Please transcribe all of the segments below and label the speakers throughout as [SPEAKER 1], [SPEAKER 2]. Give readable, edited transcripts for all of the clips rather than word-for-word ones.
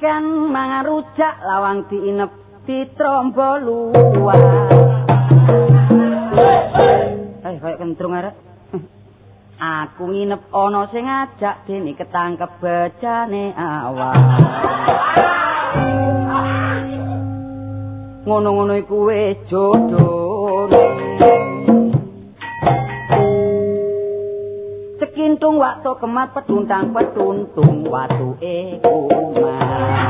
[SPEAKER 1] kan mangan rujak lawang diinep ditrombo luar. Kayak kentrung arek. Aku nginep ana sing ngajak dene ketangkep bejane awak. Ngono-ngono iku wis jodhone. Cekintung waktu kemat petuntang watuke kumat.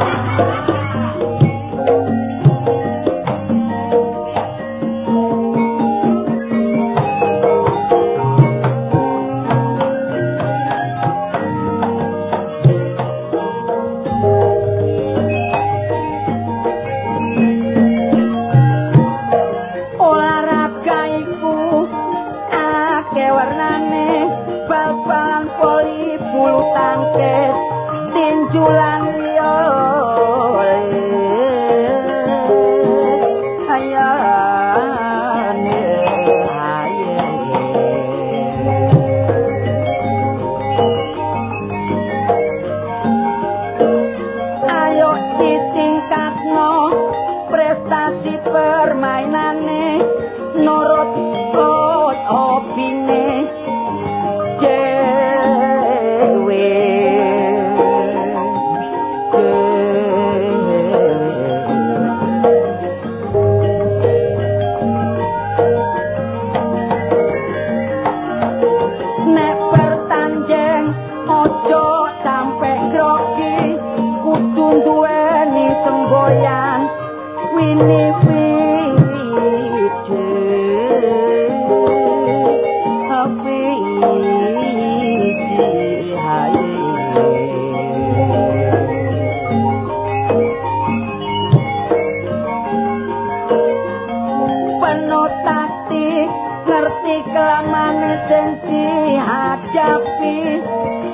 [SPEAKER 1] Tinjulan liya ayane ayo ditingkatno prestasi permainane nurut opine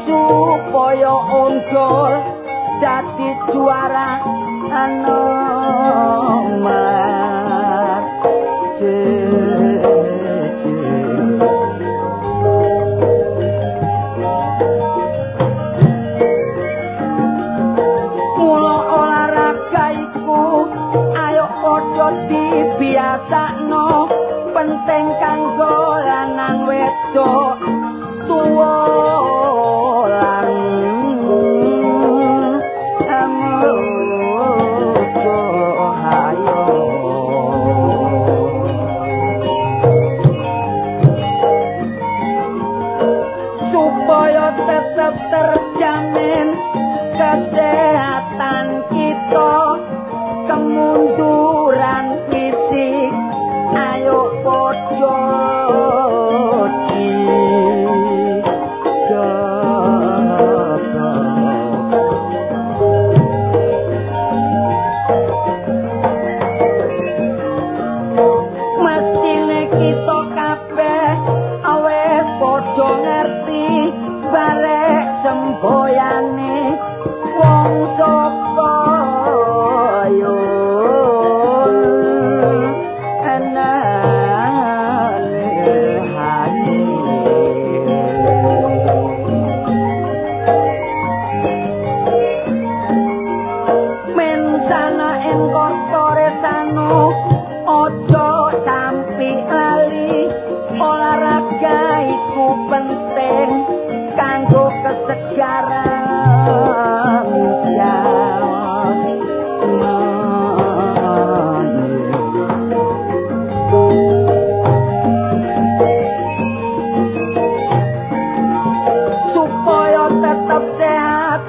[SPEAKER 1] supaya unggul dadi juara nomor mula olahraga iku ayo padha dibiasakno penting kanggo lanang wedok tuwa lan supaya tetap terjamin kesehatan kita kemunduran fisik ayo padha semboyane wong sapa yo anane hati mensana ing korporatano ojo sampai lali olahraga iku penting kanggo kesegaran supaya tetap sehat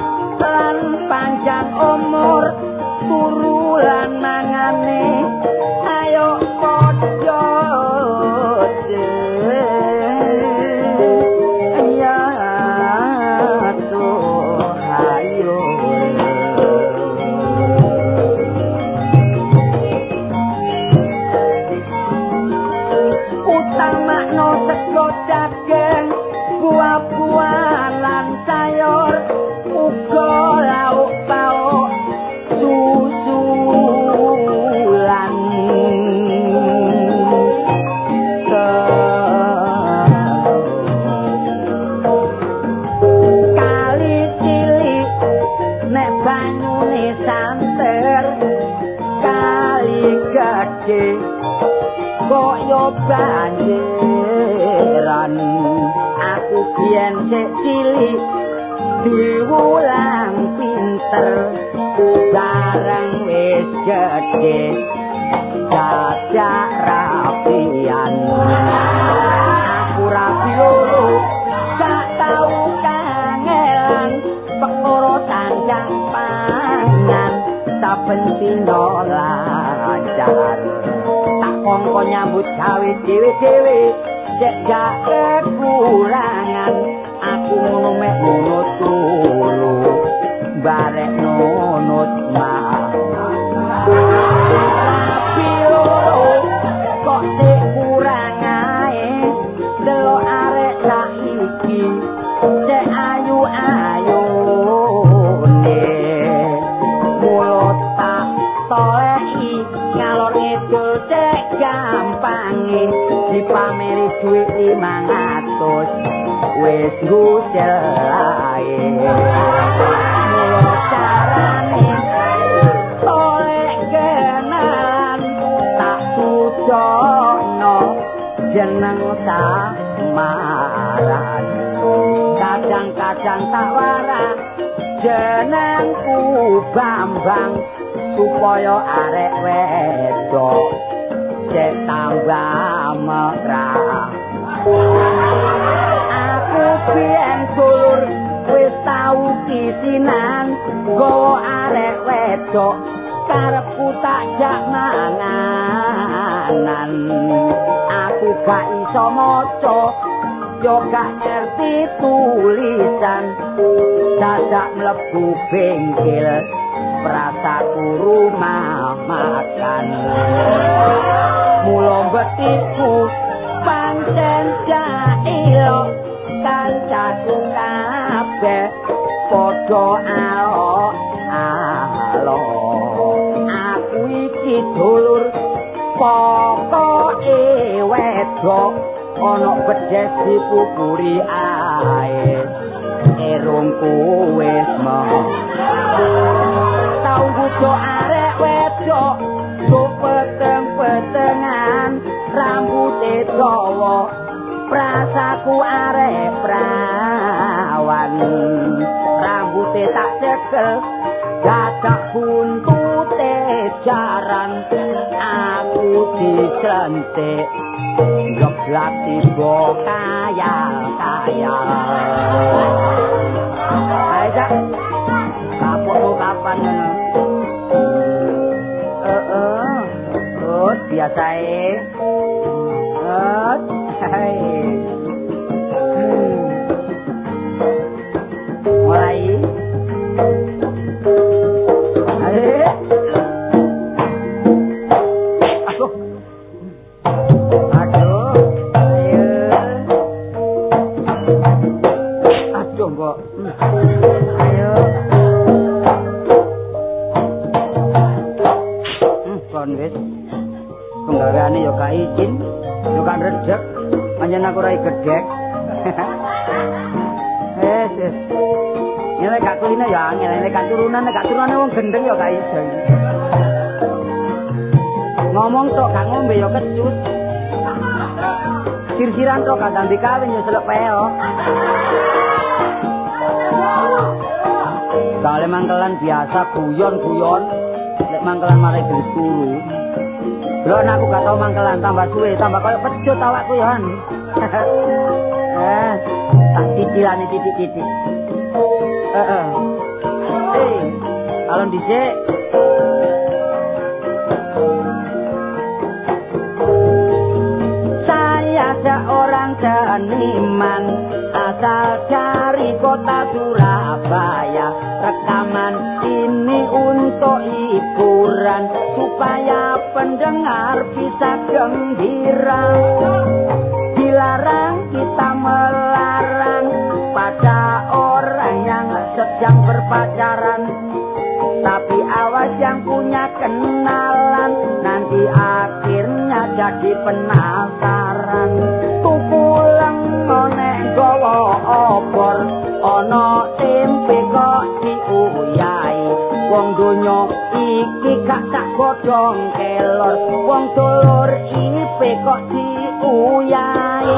[SPEAKER 1] lan panjang umur turu lan mangane gedhe kaya banjiran aku biyen sik cilik diwulang pinter bareng wis gedhe dadak rapian aku rapi loro sak tau kangelan perkara sanjang pangan saben dina lancar tak kongko nyambut gawe dhewe-dhewe cek gak kekurangan aku ngono mek nunut tulu barek nunut mah tapi loro kok sik kurang ae delok arek saiki cek ayu-ayu mulut tak toleki ngalor ngidul cek gampange dipameri duit 500 wis ngucel ae mulut carane tolek kenalan tak sudono jeneng samaran kadang-kadang tak waras jenengku Bambang supaya arek wedok cek tambah merah aku biyen dulur wis tau pisinan gowo arek wedok karepku tak jak manganan aku gak iso maca yo gak ngerti tulisan dadak mlebu bengkel prasaku rumah makan mula betiku pancen jailo kancaku kabeh padha alo aku iki dulur pokoke wedok ana bedes dipupuri ae erungku wis mah tau butuh arek wedok peteng-petengan rambuté dawa prasaku arek prawan rambuté tak cekel dadak buntute jaran aku diclentik geblak tiba kayal-kayal aja kapok kapan biasae mulai ayo kon wis penggaweane yo gak izin yo kan rejek panjen aku ora gedhek wis nek gak kuline ya angel nek gak turunane wong gendeng yo gak iso ngomong tok gak ngombe yo kecut sir-siran tok kadang dikawin yo selek peo kale mangkelan biasa guyon-guyon nek mangkelan mari gelis turu lho aku gak tau mangkelan tambah suwe tambah koyo pecut awakku yo tak cicilane titik-titik alon dhisik saya seorang seniman asal dari kota Surabaya rekaman ini untuk hiburan supaya pendengar bisa gembira dilarang kita melarang pada orang yang sedang berpacaran tapi awas yang punya kenalan nanti akhirnya jadi penasaran tukulang nek gawa obor ana tempe kok diuyai wong donya iki gak tak godhong kelor wong dulur ipe kok diuyahi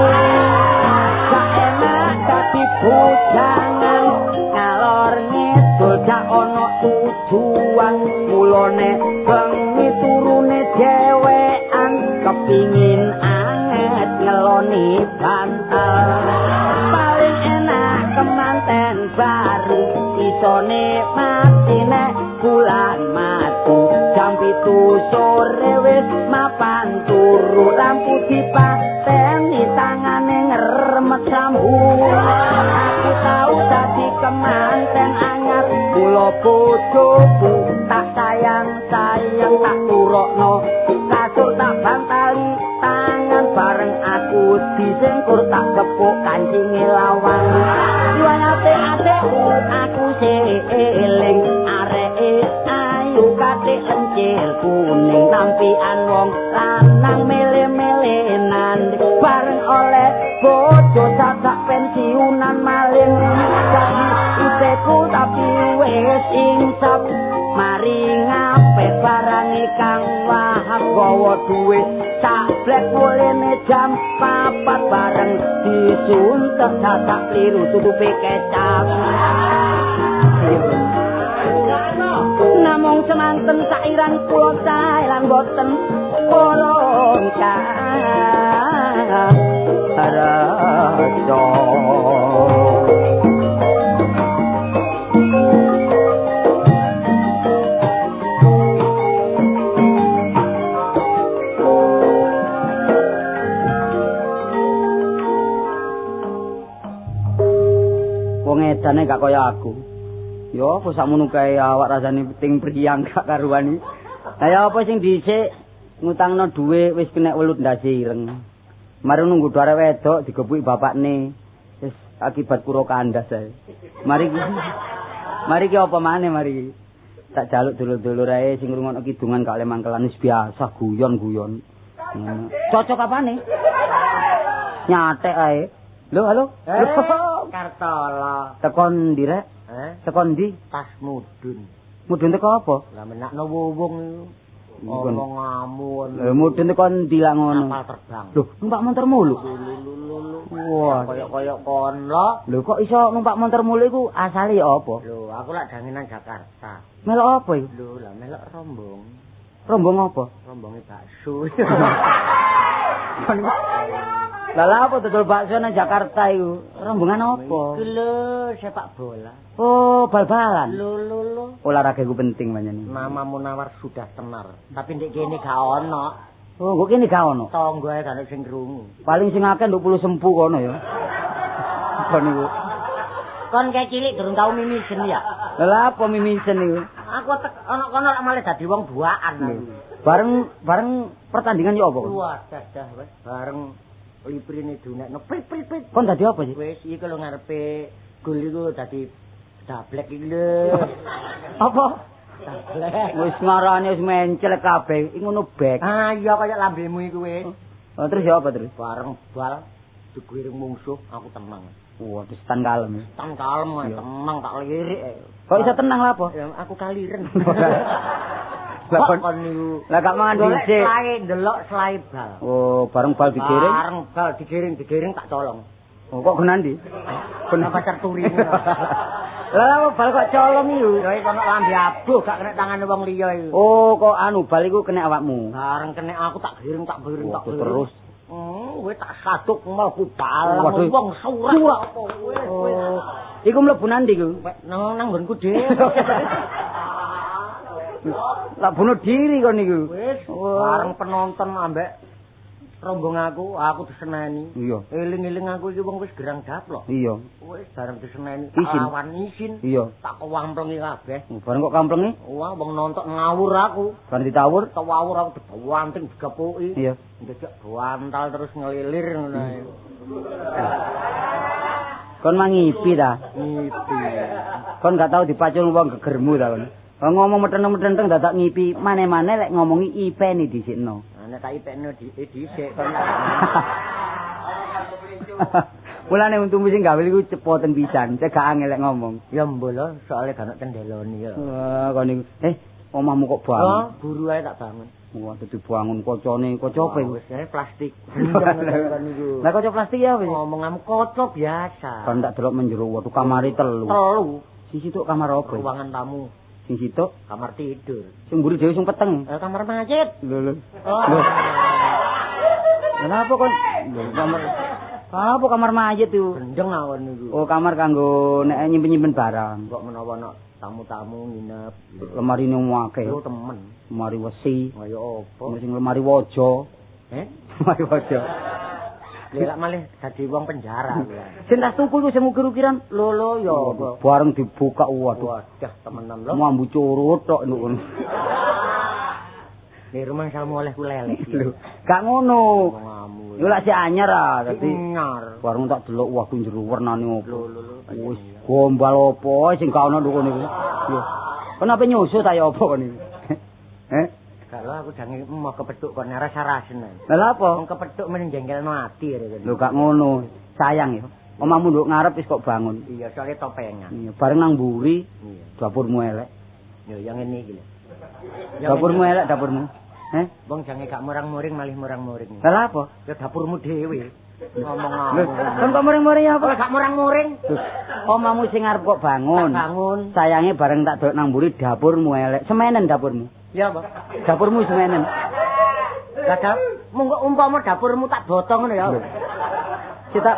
[SPEAKER 1] gak enak dadi bujangan ngalor ngidul gak ono tujuan mulane bengi turune dhewean kepingin anget ngeloni bantal paling enak kemanten baru isone mati nek bulan mati jam 7 sore wis mapan turu lampu dipateni tangane ngremet sambu aku tau dadi kemanten anyar kula bojoku tak sayang tak turokno kasur tak bantali tangan bareng aku disengkur tak kepuk kancinge lawan ate-ateku aku seeling areke ayu katik lencil kuning nampian wong lanang mele-melenan bareng oleh bojo sak pensiunan maling iseku tapi wis insap mari ngapet barang kang wahab gawa duwe sablek mulene jam 4 bareng disuntek sak kliru tutupe kecap namung semanten sairan kula sae lan boten kolong rasa wong edane gak kaya aku. Yo apa sakmono kae awak rasane penting priyang gak karuan iki. Lah ya apa sing dhisik ngutangno dhuwit wis kena welut ndase ireng. Mari nunggu arek wedok digepuki bapakne. Wis akibat kuro kandas ae. Mari ki apa maneh mari. Tak jaluk dulur-dulur ae sing ngrungokno kidungan gak oleh mangkelan wis biasa guyon-guyon. Cocok apane? Nyatek ae. Lho, halo.
[SPEAKER 2] Kartala.
[SPEAKER 1] Tekon ndi rek? Tekon ndi?
[SPEAKER 2] Tas mudun.
[SPEAKER 1] Mudun teko apa?
[SPEAKER 2] Lah menakno wong iku. Omong ngamun.
[SPEAKER 1] Lho mudun teko ndi lak ngono?
[SPEAKER 2] Kapal terbang.
[SPEAKER 1] Lho, numpak montor mulu. Wah,
[SPEAKER 2] Kaya kon lho.
[SPEAKER 1] Lho kok iso numpak montor mulu iku asale apa?
[SPEAKER 2] Lho, aku lak danginan Jakarta.
[SPEAKER 1] Melok apa iku?
[SPEAKER 2] Lho, lah melok rombong.
[SPEAKER 1] Rombong apa?
[SPEAKER 2] Rombonge bakso.
[SPEAKER 1] Lah apa dodol bakso nang Jakarta iku? Rombongan apa?
[SPEAKER 2] Iku lho, sepak bola.
[SPEAKER 1] Oh, bal-balan.
[SPEAKER 2] Lho.
[SPEAKER 1] Olahraga iku penting panjenengan.
[SPEAKER 2] Nama Munawar sudah tenar, tapi ndek kene gak ono.
[SPEAKER 1] Oh, kok kene gak ono?
[SPEAKER 2] Tangga ae gak sing krungu.
[SPEAKER 1] Paling sing akeh nduk puluh sempu kono ya. Apa niku?
[SPEAKER 2] Kon kayak cilik durung tau mimisen ya.
[SPEAKER 1] Lah apa mimisen niku?
[SPEAKER 2] Aku ono kono lak malah dadi wong buaan.
[SPEAKER 1] Bareng pertandingan yo apa?
[SPEAKER 2] Wah, dah wis bareng liprine dunekno prit.
[SPEAKER 1] Kon dadi apa sih?
[SPEAKER 2] Wis iki lho ngarepe gol iku dadi dablek iki lho.
[SPEAKER 1] Apa?
[SPEAKER 2] Dablek.
[SPEAKER 1] Wis ngarane wis mencel kabeh, iki ngono bek.
[SPEAKER 2] Ah iya kaya lambemu iku wis.
[SPEAKER 1] Oh, terus ya apa terus?
[SPEAKER 2] Bareng bal digiring mungsuh aku tenang.
[SPEAKER 1] Wah, wis tan kalem.
[SPEAKER 2] Tan kalem, tenang tak lirik.
[SPEAKER 1] Kok iso tenang lha apa?
[SPEAKER 2] Ya aku kaliren.
[SPEAKER 1] Lah kon
[SPEAKER 2] niku.
[SPEAKER 1] Lah gak mangan dhisik.
[SPEAKER 2] Delok selai bal.
[SPEAKER 1] Oh, bareng bal digiring.
[SPEAKER 2] Bareng bal digiring tak colong.
[SPEAKER 1] Oh, kok genandi?
[SPEAKER 2] Kena pacar turi.
[SPEAKER 1] Lah bal kok colong iku?
[SPEAKER 2] Ya iki kono lambe abuh gak kena tangane wong liya iku.
[SPEAKER 1] Oh, kok anu bal iku kena awakmu.
[SPEAKER 2] Bareng kena aku tak giring.
[SPEAKER 1] Terus.
[SPEAKER 2] Wis tak saduk mlebu bal. Wong surak apa wis.
[SPEAKER 1] Iku mlebu nandi iku?
[SPEAKER 2] Nang nggonku dhewe.
[SPEAKER 1] Lah bunuh diri kon niku.
[SPEAKER 2] Wis bareng penonton ambek rombong aku diseneni.
[SPEAKER 1] Iya.
[SPEAKER 2] Eling-eling aku iki wong wis gerang daplok.
[SPEAKER 1] Iya.
[SPEAKER 2] Wis bareng diseneni
[SPEAKER 1] Isin.
[SPEAKER 2] awan isin.
[SPEAKER 1] Iya.
[SPEAKER 2] Tak kewamplengi kabeh.
[SPEAKER 1] Bareng kok kamplengi?
[SPEAKER 2] Wah, wong nonton ngawur aku.
[SPEAKER 1] Bareng ditawur?
[SPEAKER 2] Tawur aku dibanting digepuki.
[SPEAKER 1] Iya.
[SPEAKER 2] Ndejak bantal terus ngelilir ngono ae.
[SPEAKER 1] Kon mangipi ta?
[SPEAKER 2] Ngipi.
[SPEAKER 1] Kon gak tau dipacul wong gegermu ta kon. Ngomong meteng-meteng dadak ngipi, maneh-maneh lek ngomongi ipeni dhisikno.
[SPEAKER 2] Nek tak ipekno dhisik kon.
[SPEAKER 1] Mulane untung sing gawe iku cepoten pisan, cek gak angel lek ngomong.
[SPEAKER 2] Ya mbolo, soalnya gak ono cendeloni ya.
[SPEAKER 1] Wah, kon niku. Omahmu kok bangun?
[SPEAKER 2] Oh, buru ae tak bangun.
[SPEAKER 1] Wah, dadi bangun kocone, kaca apa iku?
[SPEAKER 2] Wis plastik.
[SPEAKER 1] Lah kaca plastik ya apa?
[SPEAKER 2] Ngomonganmu kaca biasa.
[SPEAKER 1] Kan tak delok menjero waduh kamare telu. Sing situk kamar apa?
[SPEAKER 2] Ruangan tamu.
[SPEAKER 1] Sing situk
[SPEAKER 2] Kamar tidur.
[SPEAKER 1] sing mburi dhewe sing peteng.
[SPEAKER 2] Kamar masjid.
[SPEAKER 1] Lho.
[SPEAKER 2] Oh.
[SPEAKER 1] Kenapa kon? Kamar apa kamar mayit itu?
[SPEAKER 2] Gendeng awan niku.
[SPEAKER 1] Oh, kamar kanggo nek nyimpen-nyimpen barang.
[SPEAKER 2] Kok menawa ana tamu-tamu nginep.
[SPEAKER 1] Lemari ning akeh.
[SPEAKER 2] Yo temen.
[SPEAKER 1] Lemari wesi.
[SPEAKER 2] Kaya apa?
[SPEAKER 1] Sing lemari waja. Lemari waja.
[SPEAKER 2] Lek malih dadi wong penjara.
[SPEAKER 1] Sing tas tuku iku sing ukir-ukiran.
[SPEAKER 2] Lho ya apa?
[SPEAKER 1] Bareng dibuka waduh.
[SPEAKER 2] Wadah temenan lho.
[SPEAKER 1] Mambu curut tok ngono.
[SPEAKER 2] Di rumah salmu oleh kulele.
[SPEAKER 1] Lho, gak ngono.
[SPEAKER 2] Ngamu.
[SPEAKER 1] Yo lak si anyar ah, dadi
[SPEAKER 2] anyar.
[SPEAKER 1] bareng tak delok wah ku jero wernane opo.
[SPEAKER 2] Lho.
[SPEAKER 1] Wis gombal opo sing gak ono nduk niku. Lho. Kenapa nyusu ta ya apa kon iki?
[SPEAKER 2] Kalau aku jange mau kepethuk kon rasa-rasen.
[SPEAKER 1] Lah apa?
[SPEAKER 2] Wong kepethuk men jengkelno ati rek.
[SPEAKER 1] Lho gak ngono. Sayang ya. Omahmu nduk ngarep wis kok bangun.
[SPEAKER 2] Iya, soalnya topengan.
[SPEAKER 1] Iya, bareng nang mburi.
[SPEAKER 2] Iya.
[SPEAKER 1] Dapurmu elek.
[SPEAKER 2] Yo yang ini iki lho.
[SPEAKER 1] Dapurmu elek dapurmu.
[SPEAKER 2] Wong jange gak murang-muring malih murang-muring.
[SPEAKER 1] Lah apa?
[SPEAKER 2] Ya dapurmu dhewe. Ngomong
[SPEAKER 1] Lho, kon kok muring-muring apa?
[SPEAKER 2] Kalau gak murang-muring.
[SPEAKER 1] Omahmu sing arep kok bangun.
[SPEAKER 2] Bangun.
[SPEAKER 1] Sayange bareng tak delok nang mburi dapurmu elek. Semenen dapurmu.
[SPEAKER 2] Ya apa?
[SPEAKER 1] Dapurmu semenen.
[SPEAKER 2] Lah monggo umpama dapurmu tak botong ngono ya.
[SPEAKER 1] Kita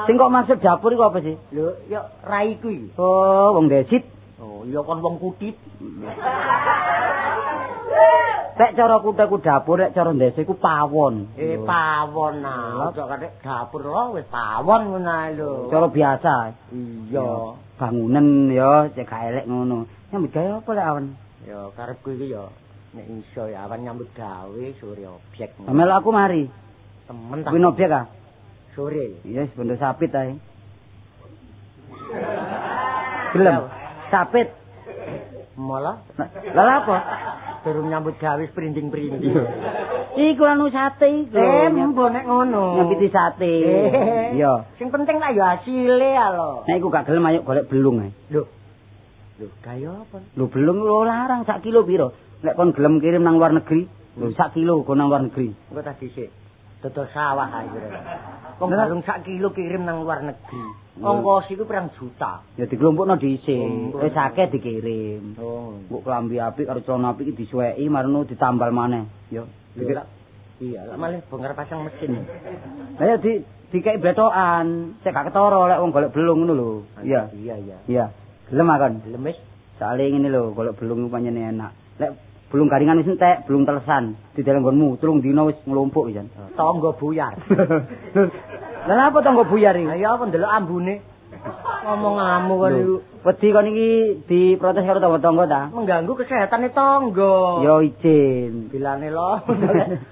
[SPEAKER 1] sing kok maksud dapur iku apa sih?
[SPEAKER 2] Lho, ya raiku iki.
[SPEAKER 1] Oh, wong desit.
[SPEAKER 2] Oh, iya kon wong kutit.
[SPEAKER 1] Nek cara kuthaku dapur, nek cara ndese iku pawon.
[SPEAKER 2] Pawon nah. Ojo katik dapur lho wis pawon ngono ae lho.
[SPEAKER 1] Cara biasa.
[SPEAKER 2] Iya.
[SPEAKER 1] Bangunan ya cek gak elek ngono. Nyambut gawe apa lek awan?
[SPEAKER 2] Ya karepku iki ya nek iso ya awan nyambut gawe sore objek.
[SPEAKER 1] Amel aku mari.
[SPEAKER 2] Temen tak.
[SPEAKER 1] Kuwi objek ah.
[SPEAKER 2] Sore.
[SPEAKER 1] Iya, bondo sapit ae. Gelem. Sapit.
[SPEAKER 2] Malah
[SPEAKER 1] Lah apa?
[SPEAKER 2] durung nyambut gawe sprinding-prinding.
[SPEAKER 1] Iku anu sate iku.
[SPEAKER 2] Mbok nek ngono.
[SPEAKER 1] Nyambiti sate. Iya.
[SPEAKER 2] Sing penting lah ya hasile ya lho.
[SPEAKER 1] Nek iku gak gelem ayo golek belung ae.
[SPEAKER 2] Lho. Lho, kaya apa?
[SPEAKER 1] Lho belum lo larang sak kilo piro? Nek kon gelem kirim nang luar negeri, lho sak kilo kon nang luar negeri.
[SPEAKER 2] Engko tak dhisik. Dodol sawah ae kira. Wong balung sak kilo kirim nang luar negeri. Ongkos iku pirang juta.
[SPEAKER 1] Ya dikelompokno dhisik. Wis akeh dikirim.
[SPEAKER 2] Oh.
[SPEAKER 1] Mbok klambi apik karo celana apik iki disuweki marno ditambal maneh. Ya.
[SPEAKER 2] Iya, lah malih bongkar pasang mesin.
[SPEAKER 1] Lah ya dikeki betokan, sik gak ketara lek wong golek belung ngono lho. Iya.
[SPEAKER 2] Iya.
[SPEAKER 1] Iya. Gelem akon.
[SPEAKER 2] Gelem wis.
[SPEAKER 1] Soale ngene lho, golek belung ku pancen enak. Lek belung garingan wis entek, belung telesan, didel nggonmu, 3 dina wis nglumpuk pisan.
[SPEAKER 2] Tangga buyar.
[SPEAKER 1] Lah apa tangga buyar iki?
[SPEAKER 2] Ya apa ndelok ambune. Ngomong ngamu kon iku.
[SPEAKER 1] Wedi kon iki diprotes karo tangga-tangga ta?
[SPEAKER 2] Mengganggu kesehatane tangga.
[SPEAKER 1] Yo izin.
[SPEAKER 2] Bilane lho.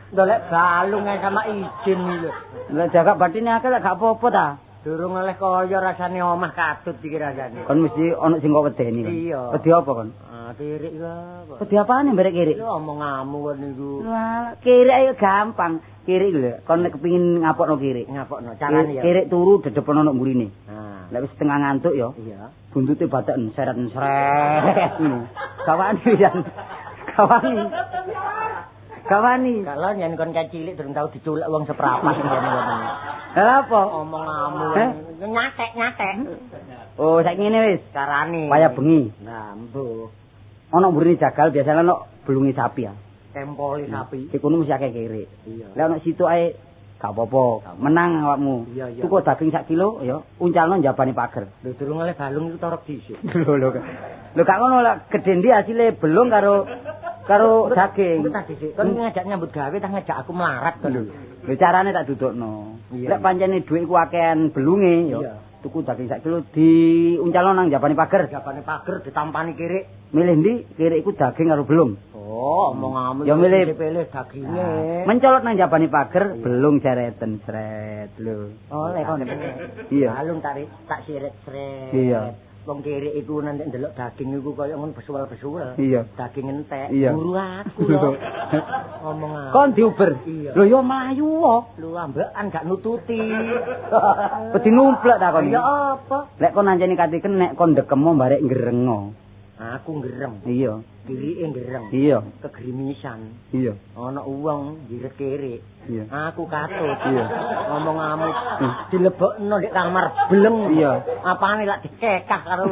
[SPEAKER 2] Ndolek balung ae sama izin iki lho.
[SPEAKER 1] Lah jaga batine akeh lek gak apa-apa ta?
[SPEAKER 2] Durung oleh kaya rasane omah katut iki rasane.
[SPEAKER 1] Kon mesti ana sing kok wedeni kan.
[SPEAKER 2] Iya.
[SPEAKER 1] Wedi apa kon?
[SPEAKER 2] Kirik apa?
[SPEAKER 1] Wedi apane mberek kirik?
[SPEAKER 2] Lho omong ngamu kon niku.
[SPEAKER 1] Wah, kirik ayo gampang. Kirik lho, kon nek kepengin ngapokno kirik.
[SPEAKER 2] Ngapokno carane ya.
[SPEAKER 1] Kirik turu dedepen ana mburine.
[SPEAKER 2] Nah,
[SPEAKER 1] Lek wis setengah ngantuk ya.
[SPEAKER 2] iya.
[SPEAKER 1] Buntute batheken seret-seret ngono. Kawani jan. Kawani. Kawani.
[SPEAKER 2] Kalau nyen kon kae cilik durung tau diculek wong seprapat ngono.
[SPEAKER 1] Lah apa?
[SPEAKER 2] Omong ngamu. Nyatek.
[SPEAKER 1] Oh, saiki ngene wis.
[SPEAKER 2] Carane.
[SPEAKER 1] Waya bengi.
[SPEAKER 2] Nah, mbuh.
[SPEAKER 1] Ana mburine jagal biasane ana belunge sapi ya.
[SPEAKER 2] Tempoli sapi.
[SPEAKER 1] Iku mesti akeh kirik.
[SPEAKER 2] Iya.
[SPEAKER 1] Lah ana situ ae gak apa-apa. Menang awakmu.
[SPEAKER 2] Iya.
[SPEAKER 1] Tuku daging sak kilo ya, uncalno njabane pager.
[SPEAKER 2] Lho durung oleh balung iku torok dhisik.
[SPEAKER 1] Lho gak ngono lah, gedhe ndi hasile belung karo daging.
[SPEAKER 2] Tak dhisik. Kon ngajak nyambut gawe tak ngajak aku melarat kon.
[SPEAKER 1] Lho carane tak dudukno.
[SPEAKER 2] Iya.
[SPEAKER 1] Lek pancene dhuwit ku akehan belunge ya.
[SPEAKER 2] Iya.
[SPEAKER 1] Tuku daging sak kilo diuncalno nang njabane pager.
[SPEAKER 2] Jabane pager ditampani kirik.
[SPEAKER 1] Milih ndi? Kirik iku daging karo belung.
[SPEAKER 2] Oh, omong ngamu.
[SPEAKER 1] Ya milih
[SPEAKER 2] pilih daginge.
[SPEAKER 1] Mencolot nang njabane pager, belung cereten sret lho.
[SPEAKER 2] Oleh kon.
[SPEAKER 1] Iya.
[SPEAKER 2] Balung tak siret-sret.
[SPEAKER 1] Iya.
[SPEAKER 2] Wong kirik iku nanti ndelok daging iku kaya ngono besuwel-besuwel.
[SPEAKER 1] Iya.
[SPEAKER 2] Daging entek.
[SPEAKER 1] Iya.
[SPEAKER 2] Buru aku lho. Ngomong aku.
[SPEAKER 1] Kon diuber.
[SPEAKER 2] Iya.
[SPEAKER 1] Lho ya mlayu kok.
[SPEAKER 2] Lu ambekan gak nututi.
[SPEAKER 1] Wedi numplek ta kon.
[SPEAKER 2] Ya apa?
[SPEAKER 1] Lek kon anjene kate kenek kon ndekemo barek ngrengo.
[SPEAKER 2] Aku ngerem.
[SPEAKER 1] Iya.
[SPEAKER 2] Dirike ngerem.
[SPEAKER 1] Iya.
[SPEAKER 2] Kegrimisan.
[SPEAKER 1] Iya.
[SPEAKER 2] Ana wong ngirit-kirik.
[SPEAKER 1] Iya.
[SPEAKER 2] Aku katut.
[SPEAKER 1] Iya.
[SPEAKER 2] Ngomong ngamuk. Dilebokno ndek kamar bleng.
[SPEAKER 1] Iya.
[SPEAKER 2] Apane lak dikekah karo.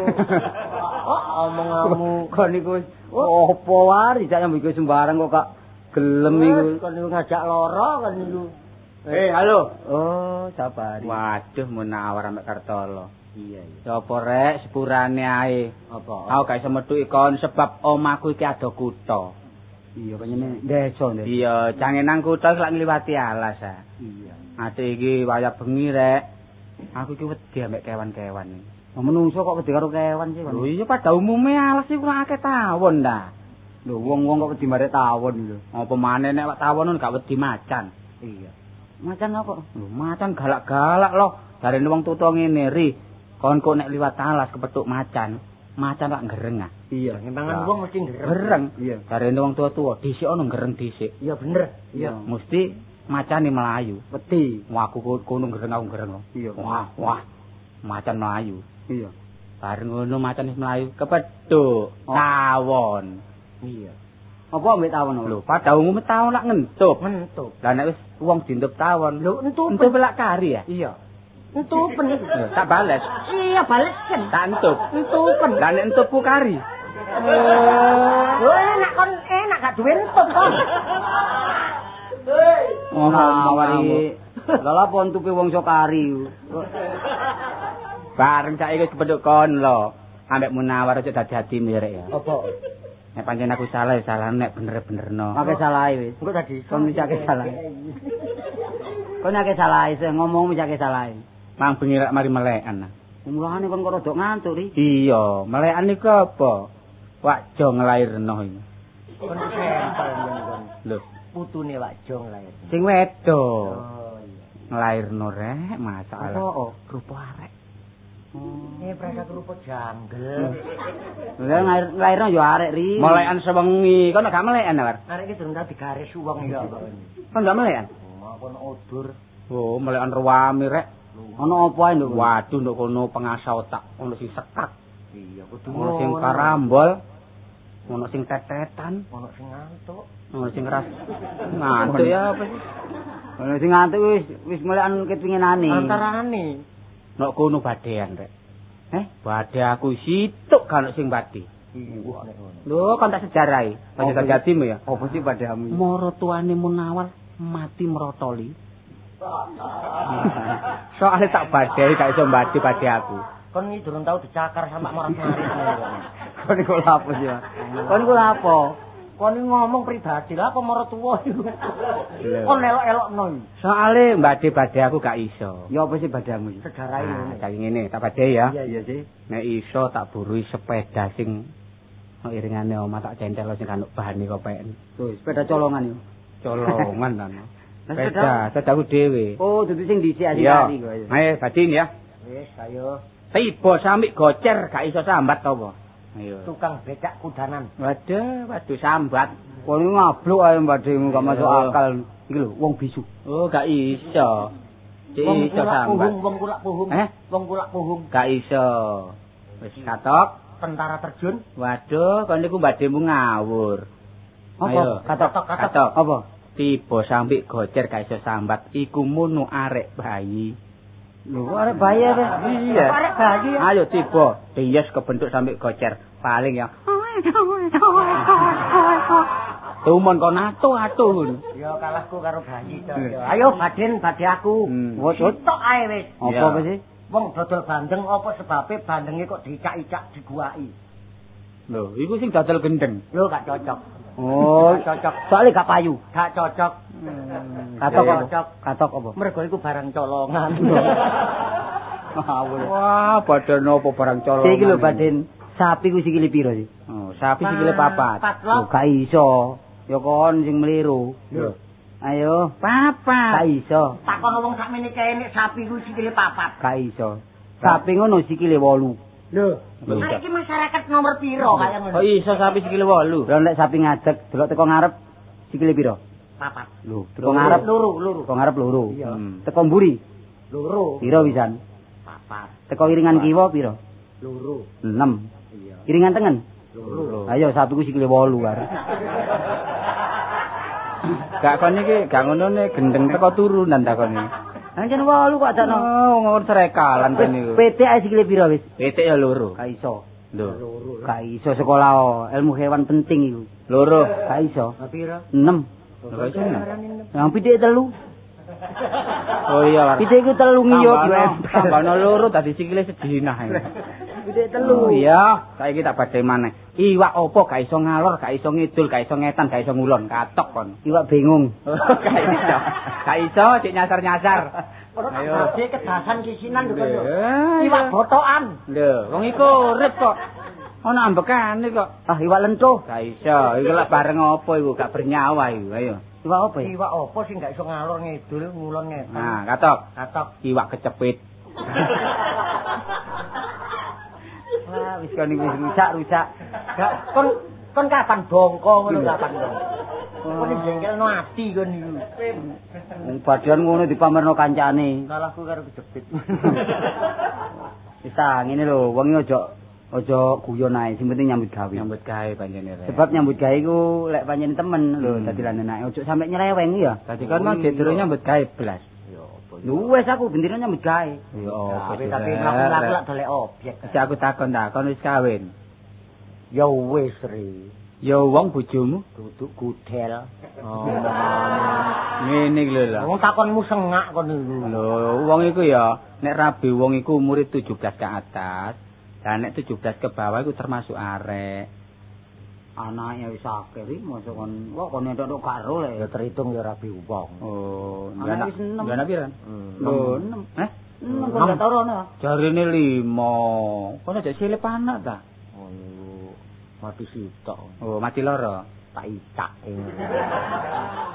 [SPEAKER 2] Ngomong ngamuk.
[SPEAKER 1] Kok niku opo wae sak nyambut sembarang kok Kak gelem iku.
[SPEAKER 2] Kon niku ngajak lara kan niku.
[SPEAKER 1] Halo. Oh, Sapari.
[SPEAKER 3] Waduh Munawar ambek Kartolo.
[SPEAKER 2] Iya.
[SPEAKER 3] Apa rek sepurane ae.
[SPEAKER 2] Apa?
[SPEAKER 3] Aku gak iso metu ikon sebab omahku iki ada kutha.
[SPEAKER 1] Iya, kayane desa ndek.
[SPEAKER 3] Iya, jange nang kutha lak ngliwati alas ah.
[SPEAKER 2] Iya.
[SPEAKER 3] Ate iki wayah bengi rek. Aku iki wedi ambek kewan-kewan iki.
[SPEAKER 1] Menungso kok wedi karo kewan sih,
[SPEAKER 3] Lho iya pada umume alas iki kurang akeh tawon ta.
[SPEAKER 1] Lho wong-wong kok wedi marek tawon lho.
[SPEAKER 3] Apa maneh nek tawon gak wedi macan.
[SPEAKER 2] Iya.
[SPEAKER 1] Macan apa?
[SPEAKER 3] Lho macan galak-galak loh. Jarene wong tuwa ngene ri. Kon kok nek liwat alas kepethuk macan lak gereng ah.
[SPEAKER 1] Iya,
[SPEAKER 2] Ngembangan wong mesti ngerem.
[SPEAKER 3] Gereng.
[SPEAKER 1] Iya.
[SPEAKER 3] Jarene wong tuwa-tuwa dhisik ana gereng dhisik.
[SPEAKER 2] Iya bener.
[SPEAKER 1] Iya.
[SPEAKER 3] Mesti macane melayu.
[SPEAKER 1] Wedi.
[SPEAKER 3] Wah aku kono gereng aku gereng.
[SPEAKER 1] Iya.
[SPEAKER 3] Wah. Macan melayu.
[SPEAKER 1] Iya.
[SPEAKER 3] Bareng ngono macan wis melayu kepethuk tawon.
[SPEAKER 2] Iya.
[SPEAKER 1] Apa ambek tawon lho?
[SPEAKER 3] Lho, pada umume tawon lak ngentup.
[SPEAKER 2] Mentup.
[SPEAKER 3] Lah nek wis wong dintup tawon,
[SPEAKER 2] Lho entup.
[SPEAKER 3] entup lak kari ya.
[SPEAKER 2] Iya. Entupen iki.
[SPEAKER 3] Lho, tak bales.
[SPEAKER 2] Iya balesen.
[SPEAKER 3] Tak entup.
[SPEAKER 2] Entupen.
[SPEAKER 3] Lah nek entupku kari.
[SPEAKER 2] Lho enak kon enak gak duwe entup kon.
[SPEAKER 1] Mawari. Lah apa entupe wong iso kari.
[SPEAKER 3] Bareng saiki wis kepethuk kon lho. Ambek Munawar aja dadi mirek ya.
[SPEAKER 2] Apa?
[SPEAKER 3] Nek pancen aku salah ya salah nek bener-benerno.
[SPEAKER 1] Akeh salahe wis.
[SPEAKER 2] Engko tadi
[SPEAKER 1] Kon wis akeh salahe. Kon akeh salahe, ngomong wis akeh salahe.
[SPEAKER 3] Mang bengi rek mari melekan.
[SPEAKER 1] Mulane kon kok rada ngantuk ri.
[SPEAKER 3] Iya, melekan niku apa? Wakjo nglairno iki.
[SPEAKER 2] kon sempel kon.
[SPEAKER 3] Lho,
[SPEAKER 2] Putune Wak Jong lair.
[SPEAKER 3] sing wedo.
[SPEAKER 2] Oh iya.
[SPEAKER 3] Nglairno rek masalah.
[SPEAKER 1] Apa?
[SPEAKER 3] Rupa arek.
[SPEAKER 2] Ini prasa kerupuk janggel.
[SPEAKER 1] Lah nglairno yo arek ri.
[SPEAKER 3] Melekan sewengi, kon gak melekan, War?
[SPEAKER 2] Arek iki durung tau digaris wong ya.
[SPEAKER 3] Kon gak melekan?
[SPEAKER 2] Oh, kon odur.
[SPEAKER 3] Oh, melekan ruwami rek.
[SPEAKER 1] Ono apa ae nduk?
[SPEAKER 3] Waduh, nduk kono pengasah otak, ono sing sekak,
[SPEAKER 2] Iya, kudu
[SPEAKER 3] ono sing karambol, ono sing tetetan,
[SPEAKER 2] ono sing ngantuk.
[SPEAKER 3] ono sing keras. Ngantuk ya apa sih?
[SPEAKER 1] Ono sing ngantuk wis melekan kepinginane.
[SPEAKER 2] Antarane.
[SPEAKER 3] Nok kono badean rek. Bade aku situk kan sing badi.
[SPEAKER 2] Iya, nek ngono.
[SPEAKER 3] Lho, kon tak sejarai. Aja tak jatimu ya.
[SPEAKER 1] Apa sih padamu?
[SPEAKER 3] Moro tuane Munawar mati merotoli. Soale tak badai gak iso mbadi badi aku.
[SPEAKER 2] Kon iki durung tau dicakar sama maras-maris.
[SPEAKER 1] Kon iku lha apa sih? Kon iku lha apa?
[SPEAKER 2] Kon iki ngomong pribadi lah apa mara tuwa iku. Kon elok-elokno iki.
[SPEAKER 3] Soale mbadi badi aku gak iso.
[SPEAKER 1] Ya apa sih padamu?
[SPEAKER 2] Sejarah
[SPEAKER 3] Nah,
[SPEAKER 2] ini.
[SPEAKER 3] kayak ngene, tak badai ya.
[SPEAKER 1] Iya sih.
[SPEAKER 3] Nek iso tak burui sepeda sing iringane omah tak centel sing kanuk bahane kopen.
[SPEAKER 1] Tuh, sepeda colongan yo.
[SPEAKER 3] Colongan kan.
[SPEAKER 1] Sepeda?
[SPEAKER 3] Sepedaku dhewe.
[SPEAKER 1] Oh, dudu sing dhisik asli
[SPEAKER 3] Iya.
[SPEAKER 1] kok ya.
[SPEAKER 3] Ayo badin ya.
[SPEAKER 2] Wis, ayo
[SPEAKER 3] Tiba samik gocer gak iso sambat apa. Ayo.
[SPEAKER 2] tukang becak kudanan.
[SPEAKER 3] Waduh sambat.
[SPEAKER 1] Kon ngabluk ae mbademu gak masuk akal. Iki lho, wong bisu.
[SPEAKER 3] Oh, gak iso. Cik
[SPEAKER 2] Wong
[SPEAKER 3] iso
[SPEAKER 2] kulak
[SPEAKER 3] sambat.
[SPEAKER 2] puhung, wong kulak puhung. Wong kulak puhung.
[SPEAKER 3] Gak iso. Wis katok.
[SPEAKER 2] Tentara terjun.
[SPEAKER 3] Waduh, kon niku mbademu ngawur.
[SPEAKER 1] Apa?
[SPEAKER 3] Ayo.
[SPEAKER 1] Katok.
[SPEAKER 3] Apa? Tiba sampe gocer gak iso sambat. Iku munu arek bayi.
[SPEAKER 1] Lho, arek bayi apa?
[SPEAKER 3] Iya.
[SPEAKER 2] Arek bayi.
[SPEAKER 3] Ayo tiba. Dias kebentuk sampe gocer. Paling ya. Tumon kon atu-atu.
[SPEAKER 2] Ya kalahku karo bayi to. Ayo baden bade aku.
[SPEAKER 1] Wes
[SPEAKER 2] Tok ae wis.
[SPEAKER 1] apa sih?
[SPEAKER 2] Wong dodol bandeng apa sebabe bandenge kok dicak-icak diguwaki.
[SPEAKER 3] Lho, iku sing dodol gendeng.
[SPEAKER 2] Lho gak cocok.
[SPEAKER 1] Oh,
[SPEAKER 2] Cocok.
[SPEAKER 1] soalnya gak payu.
[SPEAKER 2] Gak cocok.
[SPEAKER 1] Katok
[SPEAKER 2] Gak
[SPEAKER 1] apa?
[SPEAKER 2] cocok.
[SPEAKER 1] Katok apa?
[SPEAKER 2] Mergo iku barang colongan.
[SPEAKER 1] Ngawur.
[SPEAKER 3] Wah, badan apa barang colong.
[SPEAKER 1] Iki lho baden sapi ku sikile piro sih?
[SPEAKER 3] Oh, sapi sikile papat.
[SPEAKER 1] Lho gak iso. Ya kon sing meliru.
[SPEAKER 3] Lho,
[SPEAKER 1] Ayo,
[SPEAKER 3] papat.
[SPEAKER 1] gak iso.
[SPEAKER 2] Takon wong sakmene kene sapi ku sikile papat.
[SPEAKER 1] Gak iso. Sapi ngono sikile 8.
[SPEAKER 2] Lho, iki masyarakat nomor piro kaya ngono?
[SPEAKER 3] Oh, iso sapi sikile 8.
[SPEAKER 1] Lah nek sapi ngadeg delok teko ngarep sikile piro?
[SPEAKER 2] Papat.
[SPEAKER 1] Lho, teko ngarep
[SPEAKER 2] Loro.
[SPEAKER 1] teko ngarep loro.
[SPEAKER 2] Iya.
[SPEAKER 1] Teko mburi
[SPEAKER 2] Loro.
[SPEAKER 1] piro pisan?
[SPEAKER 2] Papat.
[SPEAKER 1] Teko iringan kiwa piro?
[SPEAKER 2] Loro.
[SPEAKER 1] 6.
[SPEAKER 2] Iya.
[SPEAKER 1] Iringan tengen
[SPEAKER 2] Loro.
[SPEAKER 1] Ayo sapiku sikile 8 are.
[SPEAKER 3] Gak kon iki gak ngono ne gendeng teko turunan takone.
[SPEAKER 1] Anjen 8 kok dakno.
[SPEAKER 3] Oh, ngono serekalan kon niku.
[SPEAKER 1] PT ae sikile pira wis?
[SPEAKER 3] Pitik ya loro.
[SPEAKER 1] Gak iso.
[SPEAKER 3] Lho,
[SPEAKER 1] Gak iso sekolah ilmu hewan penting iku.
[SPEAKER 3] loro.
[SPEAKER 1] Gak iso.
[SPEAKER 2] Pira?
[SPEAKER 1] 6.
[SPEAKER 3] Lho iso.
[SPEAKER 1] Yang pitik 3.
[SPEAKER 3] Oh iya,
[SPEAKER 1] Pitik iku 3 ngiyup
[SPEAKER 3] tambahno loro dadi sikile sedinah.
[SPEAKER 1] Pitik 3.
[SPEAKER 3] Oh iya, saiki tak badhe maneh. Iwak opo gak iso ngalor, gak iso ngidul, gak iso ngetan, gak iso ngulon, katok kon.
[SPEAKER 1] Iwak bingung.
[SPEAKER 3] Gak iso. Gak iso cek nyasar-nyasar.
[SPEAKER 2] Ayo. Dek kedasan kisinan lho kon.
[SPEAKER 3] Iwak
[SPEAKER 2] Iwak botokan.
[SPEAKER 3] lho, wong iku urip kok. Ana ambekane kok.
[SPEAKER 1] Ah, iwak lentuh.
[SPEAKER 3] Gak iso, iku lek bareng apa iku gak bernyawa iku. Ayo.
[SPEAKER 1] Iwak apa ya?
[SPEAKER 2] Iwak apa sing gak iso ngalor ngidul, ngulon ngetan.
[SPEAKER 3] Nah, katok.
[SPEAKER 2] Katok.
[SPEAKER 3] Iwak kecepit.
[SPEAKER 1] Wah, wis kon iki rusak.
[SPEAKER 2] Gak kon kapan bongko ngono kapan kon. Kon jengkelno ati kon niku.
[SPEAKER 1] Badan ngono dipamerno kancane.
[SPEAKER 2] Salahku karo kejepit.
[SPEAKER 1] Wis ta, ngene lho, wong aja guyon ae, sing penting nyambut gawe.
[SPEAKER 3] Nyambut gawe panjenengan.
[SPEAKER 1] Sebab nyambut gawe iku lek panjenengan temen lho, dadi lan enake ojo sampe nyeleweng ya.
[SPEAKER 3] Dadi kan mau jedure nyambut gawe blas.
[SPEAKER 1] Lho wis aku bendino nyambut gawe.
[SPEAKER 3] Ya apa
[SPEAKER 2] Tapi mlaku-mlaku lak dolek objek.
[SPEAKER 3] Iki aku takon ta, kon wis kawin.
[SPEAKER 2] Ya wis Ri.
[SPEAKER 3] Ya wong bojomu.
[SPEAKER 2] Duduk gudel. Oh.
[SPEAKER 3] Ngene iki lho lho.
[SPEAKER 2] Wong takonmu sengak kon niku.
[SPEAKER 3] Lho, wong iku ya nek rabi wong iku umure 17 ke atas. Lah nek 17 ke bawah iku termasuk arek.
[SPEAKER 1] Anake wis akeh iki mosok kon kok kon entuk karo
[SPEAKER 2] Ya
[SPEAKER 1] lek.
[SPEAKER 2] terhitung ya rabi wong.
[SPEAKER 3] Oh,
[SPEAKER 1] Anak wis 6.
[SPEAKER 3] Jana pira?
[SPEAKER 1] Lho, 6.
[SPEAKER 3] Heh?
[SPEAKER 1] Kok gak tau rono.
[SPEAKER 3] Jarine 5. Kon aja silip anak ta?
[SPEAKER 2] Oh niku mati sitok.
[SPEAKER 3] Oh, mati loro.
[SPEAKER 2] Tak icak.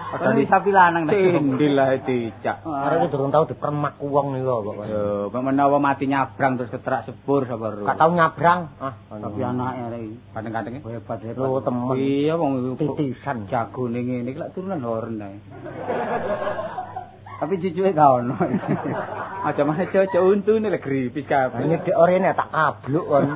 [SPEAKER 3] Padha
[SPEAKER 1] Kon sapi lanang ta.
[SPEAKER 3] Tindil lah dicak.
[SPEAKER 2] Arek iki durung tau dipermak wong niku kok.
[SPEAKER 3] Yo, menawa mati nyabrang terus keterak sebur sapa ro.
[SPEAKER 2] Gak tau nyabrang.
[SPEAKER 1] Tapi anake arek iki
[SPEAKER 3] Kadang-kadang
[SPEAKER 1] hebat
[SPEAKER 2] Lho temen.
[SPEAKER 3] iya wong iku
[SPEAKER 2] Titisan.
[SPEAKER 3] jagone ngene iki lak turunan horen ae.
[SPEAKER 1] Tapi cucuke gak ono.
[SPEAKER 3] Aja mah cocok untune lek gripis kabeh.
[SPEAKER 2] Ini dek orene tak kabluk kon.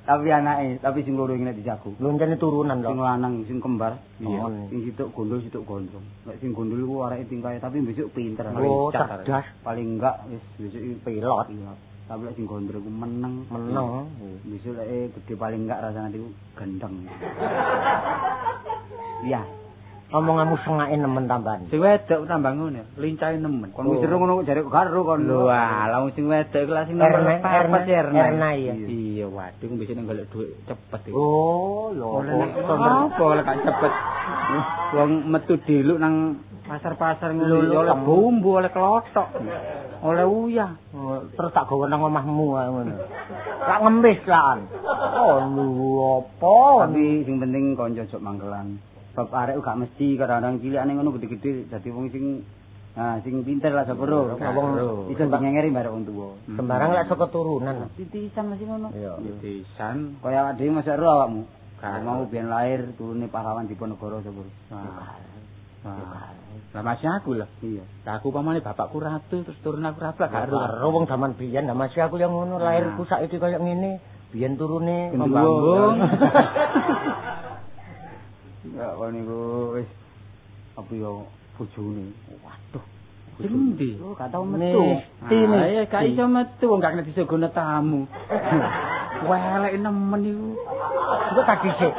[SPEAKER 1] Tapi anake, tapi sing loro iki nek dijago.
[SPEAKER 2] Loncene turunan lho.
[SPEAKER 1] Sing lanang, sing kembar.
[SPEAKER 2] Iya.
[SPEAKER 1] Sing situk gondol, situk gondrong. Nek sing gondol iku areke tingkae tapi besok pinter.
[SPEAKER 2] Oh,
[SPEAKER 3] Lincah,
[SPEAKER 2] cerdas.
[SPEAKER 1] Paling enggak wis besok iki
[SPEAKER 2] Pilot.
[SPEAKER 1] Iya. Tapi lek sing gondrong iku meneng.
[SPEAKER 2] Meneng.
[SPEAKER 1] Besok lek gede paling enggak rasane iku gendeng. Iya.
[SPEAKER 2] Omonganmu sengake nemen tambahan.
[SPEAKER 3] Sing wedok tambah ngono, lincahe nemen.
[SPEAKER 1] Kon wis jero ngono jare karo kon.
[SPEAKER 3] Lho alah wong sing wedok iku lak sing
[SPEAKER 2] Erna iya.
[SPEAKER 3] Iya, waduh besok ning golek dhuwit cepet iki.
[SPEAKER 2] Oh, lho.
[SPEAKER 3] Apa oleh gak cepet. Wong metu diluk nang pasar-pasar ngono
[SPEAKER 2] Lho,
[SPEAKER 3] oleh bumbu, oleh klothok. Oleh uyah.
[SPEAKER 2] Terus tak gawe nang omahmu ae ngono. Lak ngemis lan. Oh, lho apa?
[SPEAKER 1] Tapi sing penting kanca ojo mangkelan. Sebab arek gak mesti kadang-kadang cilikane ngono gede-gede dadi wong sing sing pinter lah sepuro. Wong iso ngengeri bareng wong tuwa.
[SPEAKER 2] Sembarang lek saka turunan.
[SPEAKER 1] Titisan masih ngono.
[SPEAKER 2] Iya.
[SPEAKER 3] Pisan.
[SPEAKER 1] Kaya awak dhewe masa ro awakmu. Kan mau biyen lahir turune pahlawan Diponegoro sepuro.
[SPEAKER 3] Lah masih aku lah.
[SPEAKER 1] Iya.
[SPEAKER 3] Lah aku pamane bapakku ratu terus turun aku rablak
[SPEAKER 2] Karo wong zaman biyen lah masih aku yang ngono lahirku saiki kaya ngene. Biyen turune
[SPEAKER 3] Pembambung.
[SPEAKER 1] Ya kon niku wis apa yo bojone. Waduh.
[SPEAKER 3] Endi?
[SPEAKER 1] Oh, gak tau metu.
[SPEAKER 2] Mesti nih.
[SPEAKER 3] Ya gak iso metu wong gak kena disogono tamu. Welek nemen iku.
[SPEAKER 2] Iku tadi sik.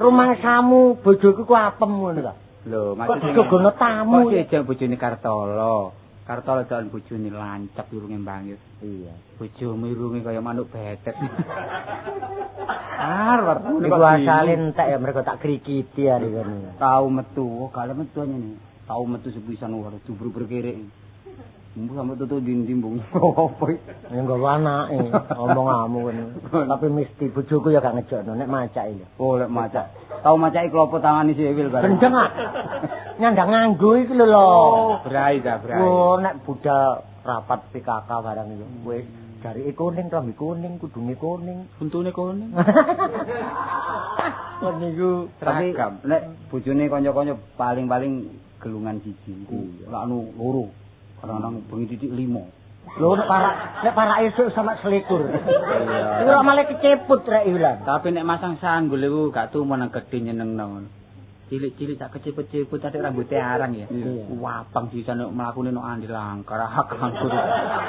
[SPEAKER 2] Rumangsamu bojoku ku apem ngono ta.
[SPEAKER 3] Lho,
[SPEAKER 2] Kok disogono tamu.
[SPEAKER 3] Kok dijak bojone Kartolo. Kartolo jalan bojone lancap urunge mbangit.
[SPEAKER 2] Iya.
[SPEAKER 3] Bojomu irunge kaya manuk betet. Arep
[SPEAKER 2] Iku asale entek ya mereka tak krikiti hari kene.
[SPEAKER 1] Tau metu, gak le metu nyene. Tau metu sepisan wae dubur berkerek. Mbuh sampe tutu dindimbung. Apa iki?
[SPEAKER 2] Ya nggawa anake omonganmu kene. Tapi mesti bojoku ya gak ngejokno nek macake ya.
[SPEAKER 1] Oh, lek macak. Tau macake klopo tangane siwil bareng.
[SPEAKER 2] Gendeng ah. Nyandang nganggo iki lho lho.
[SPEAKER 3] Brai ta, brai.
[SPEAKER 2] Oh, nek budal rapat PKK barang iki wis jarike kuning, klambi kuning, kudunge kuning.
[SPEAKER 3] Untune kono.
[SPEAKER 2] Kon niku
[SPEAKER 1] Tapi
[SPEAKER 3] Seragam.
[SPEAKER 1] nek bojone kanca-kanca paling-paling gelungan siji. Lak anu loro. Kadang-kadang bengi titik 5.
[SPEAKER 2] Lho nek para esuk sama selikur. Iku ora malah keceput rek ilang.
[SPEAKER 3] Tapi nek masang sanggul iku gak tumun nang gedhe nyenengno ngono. Cilik-cilik sak kecepet-cepet tadi rambutnya arang ya. Wapang bisa nek mlakune nok andil langkar angkur.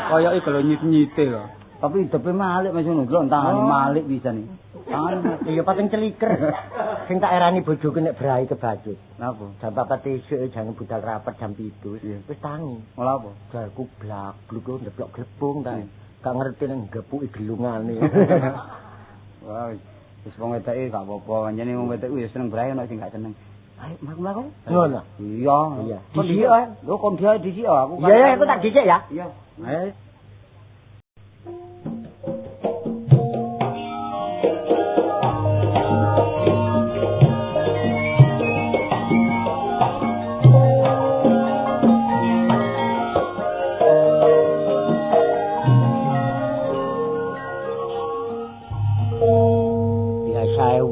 [SPEAKER 3] Koyoke kalau nyit-nyite kok.
[SPEAKER 1] Tapi hidupe malik Mas ngono lho, tangan malik bisa nih.
[SPEAKER 2] Tangan iya pating celiker. Sing tak erani bojoku nek brahi kebacut.
[SPEAKER 1] Napa?
[SPEAKER 2] Jam 4 esuk jangan budal rapat jam 7. Wis tangi.
[SPEAKER 1] Ola apa?
[SPEAKER 2] Dalku blagluk ndeblok glebung ta. Gak ngerti nek gepuki gelungane.
[SPEAKER 1] Wah, wis wong wedoke gak apa-apa, anjene wong wedoke wis seneng brahe ana sing gak seneng. Ayo mlaku-mlaku.
[SPEAKER 2] Ngono.
[SPEAKER 1] Iya.
[SPEAKER 2] Dhisik
[SPEAKER 1] lho kon dia dhisik aku.
[SPEAKER 2] Iya, aku tak dhisik ya.
[SPEAKER 1] Iya. Ayo.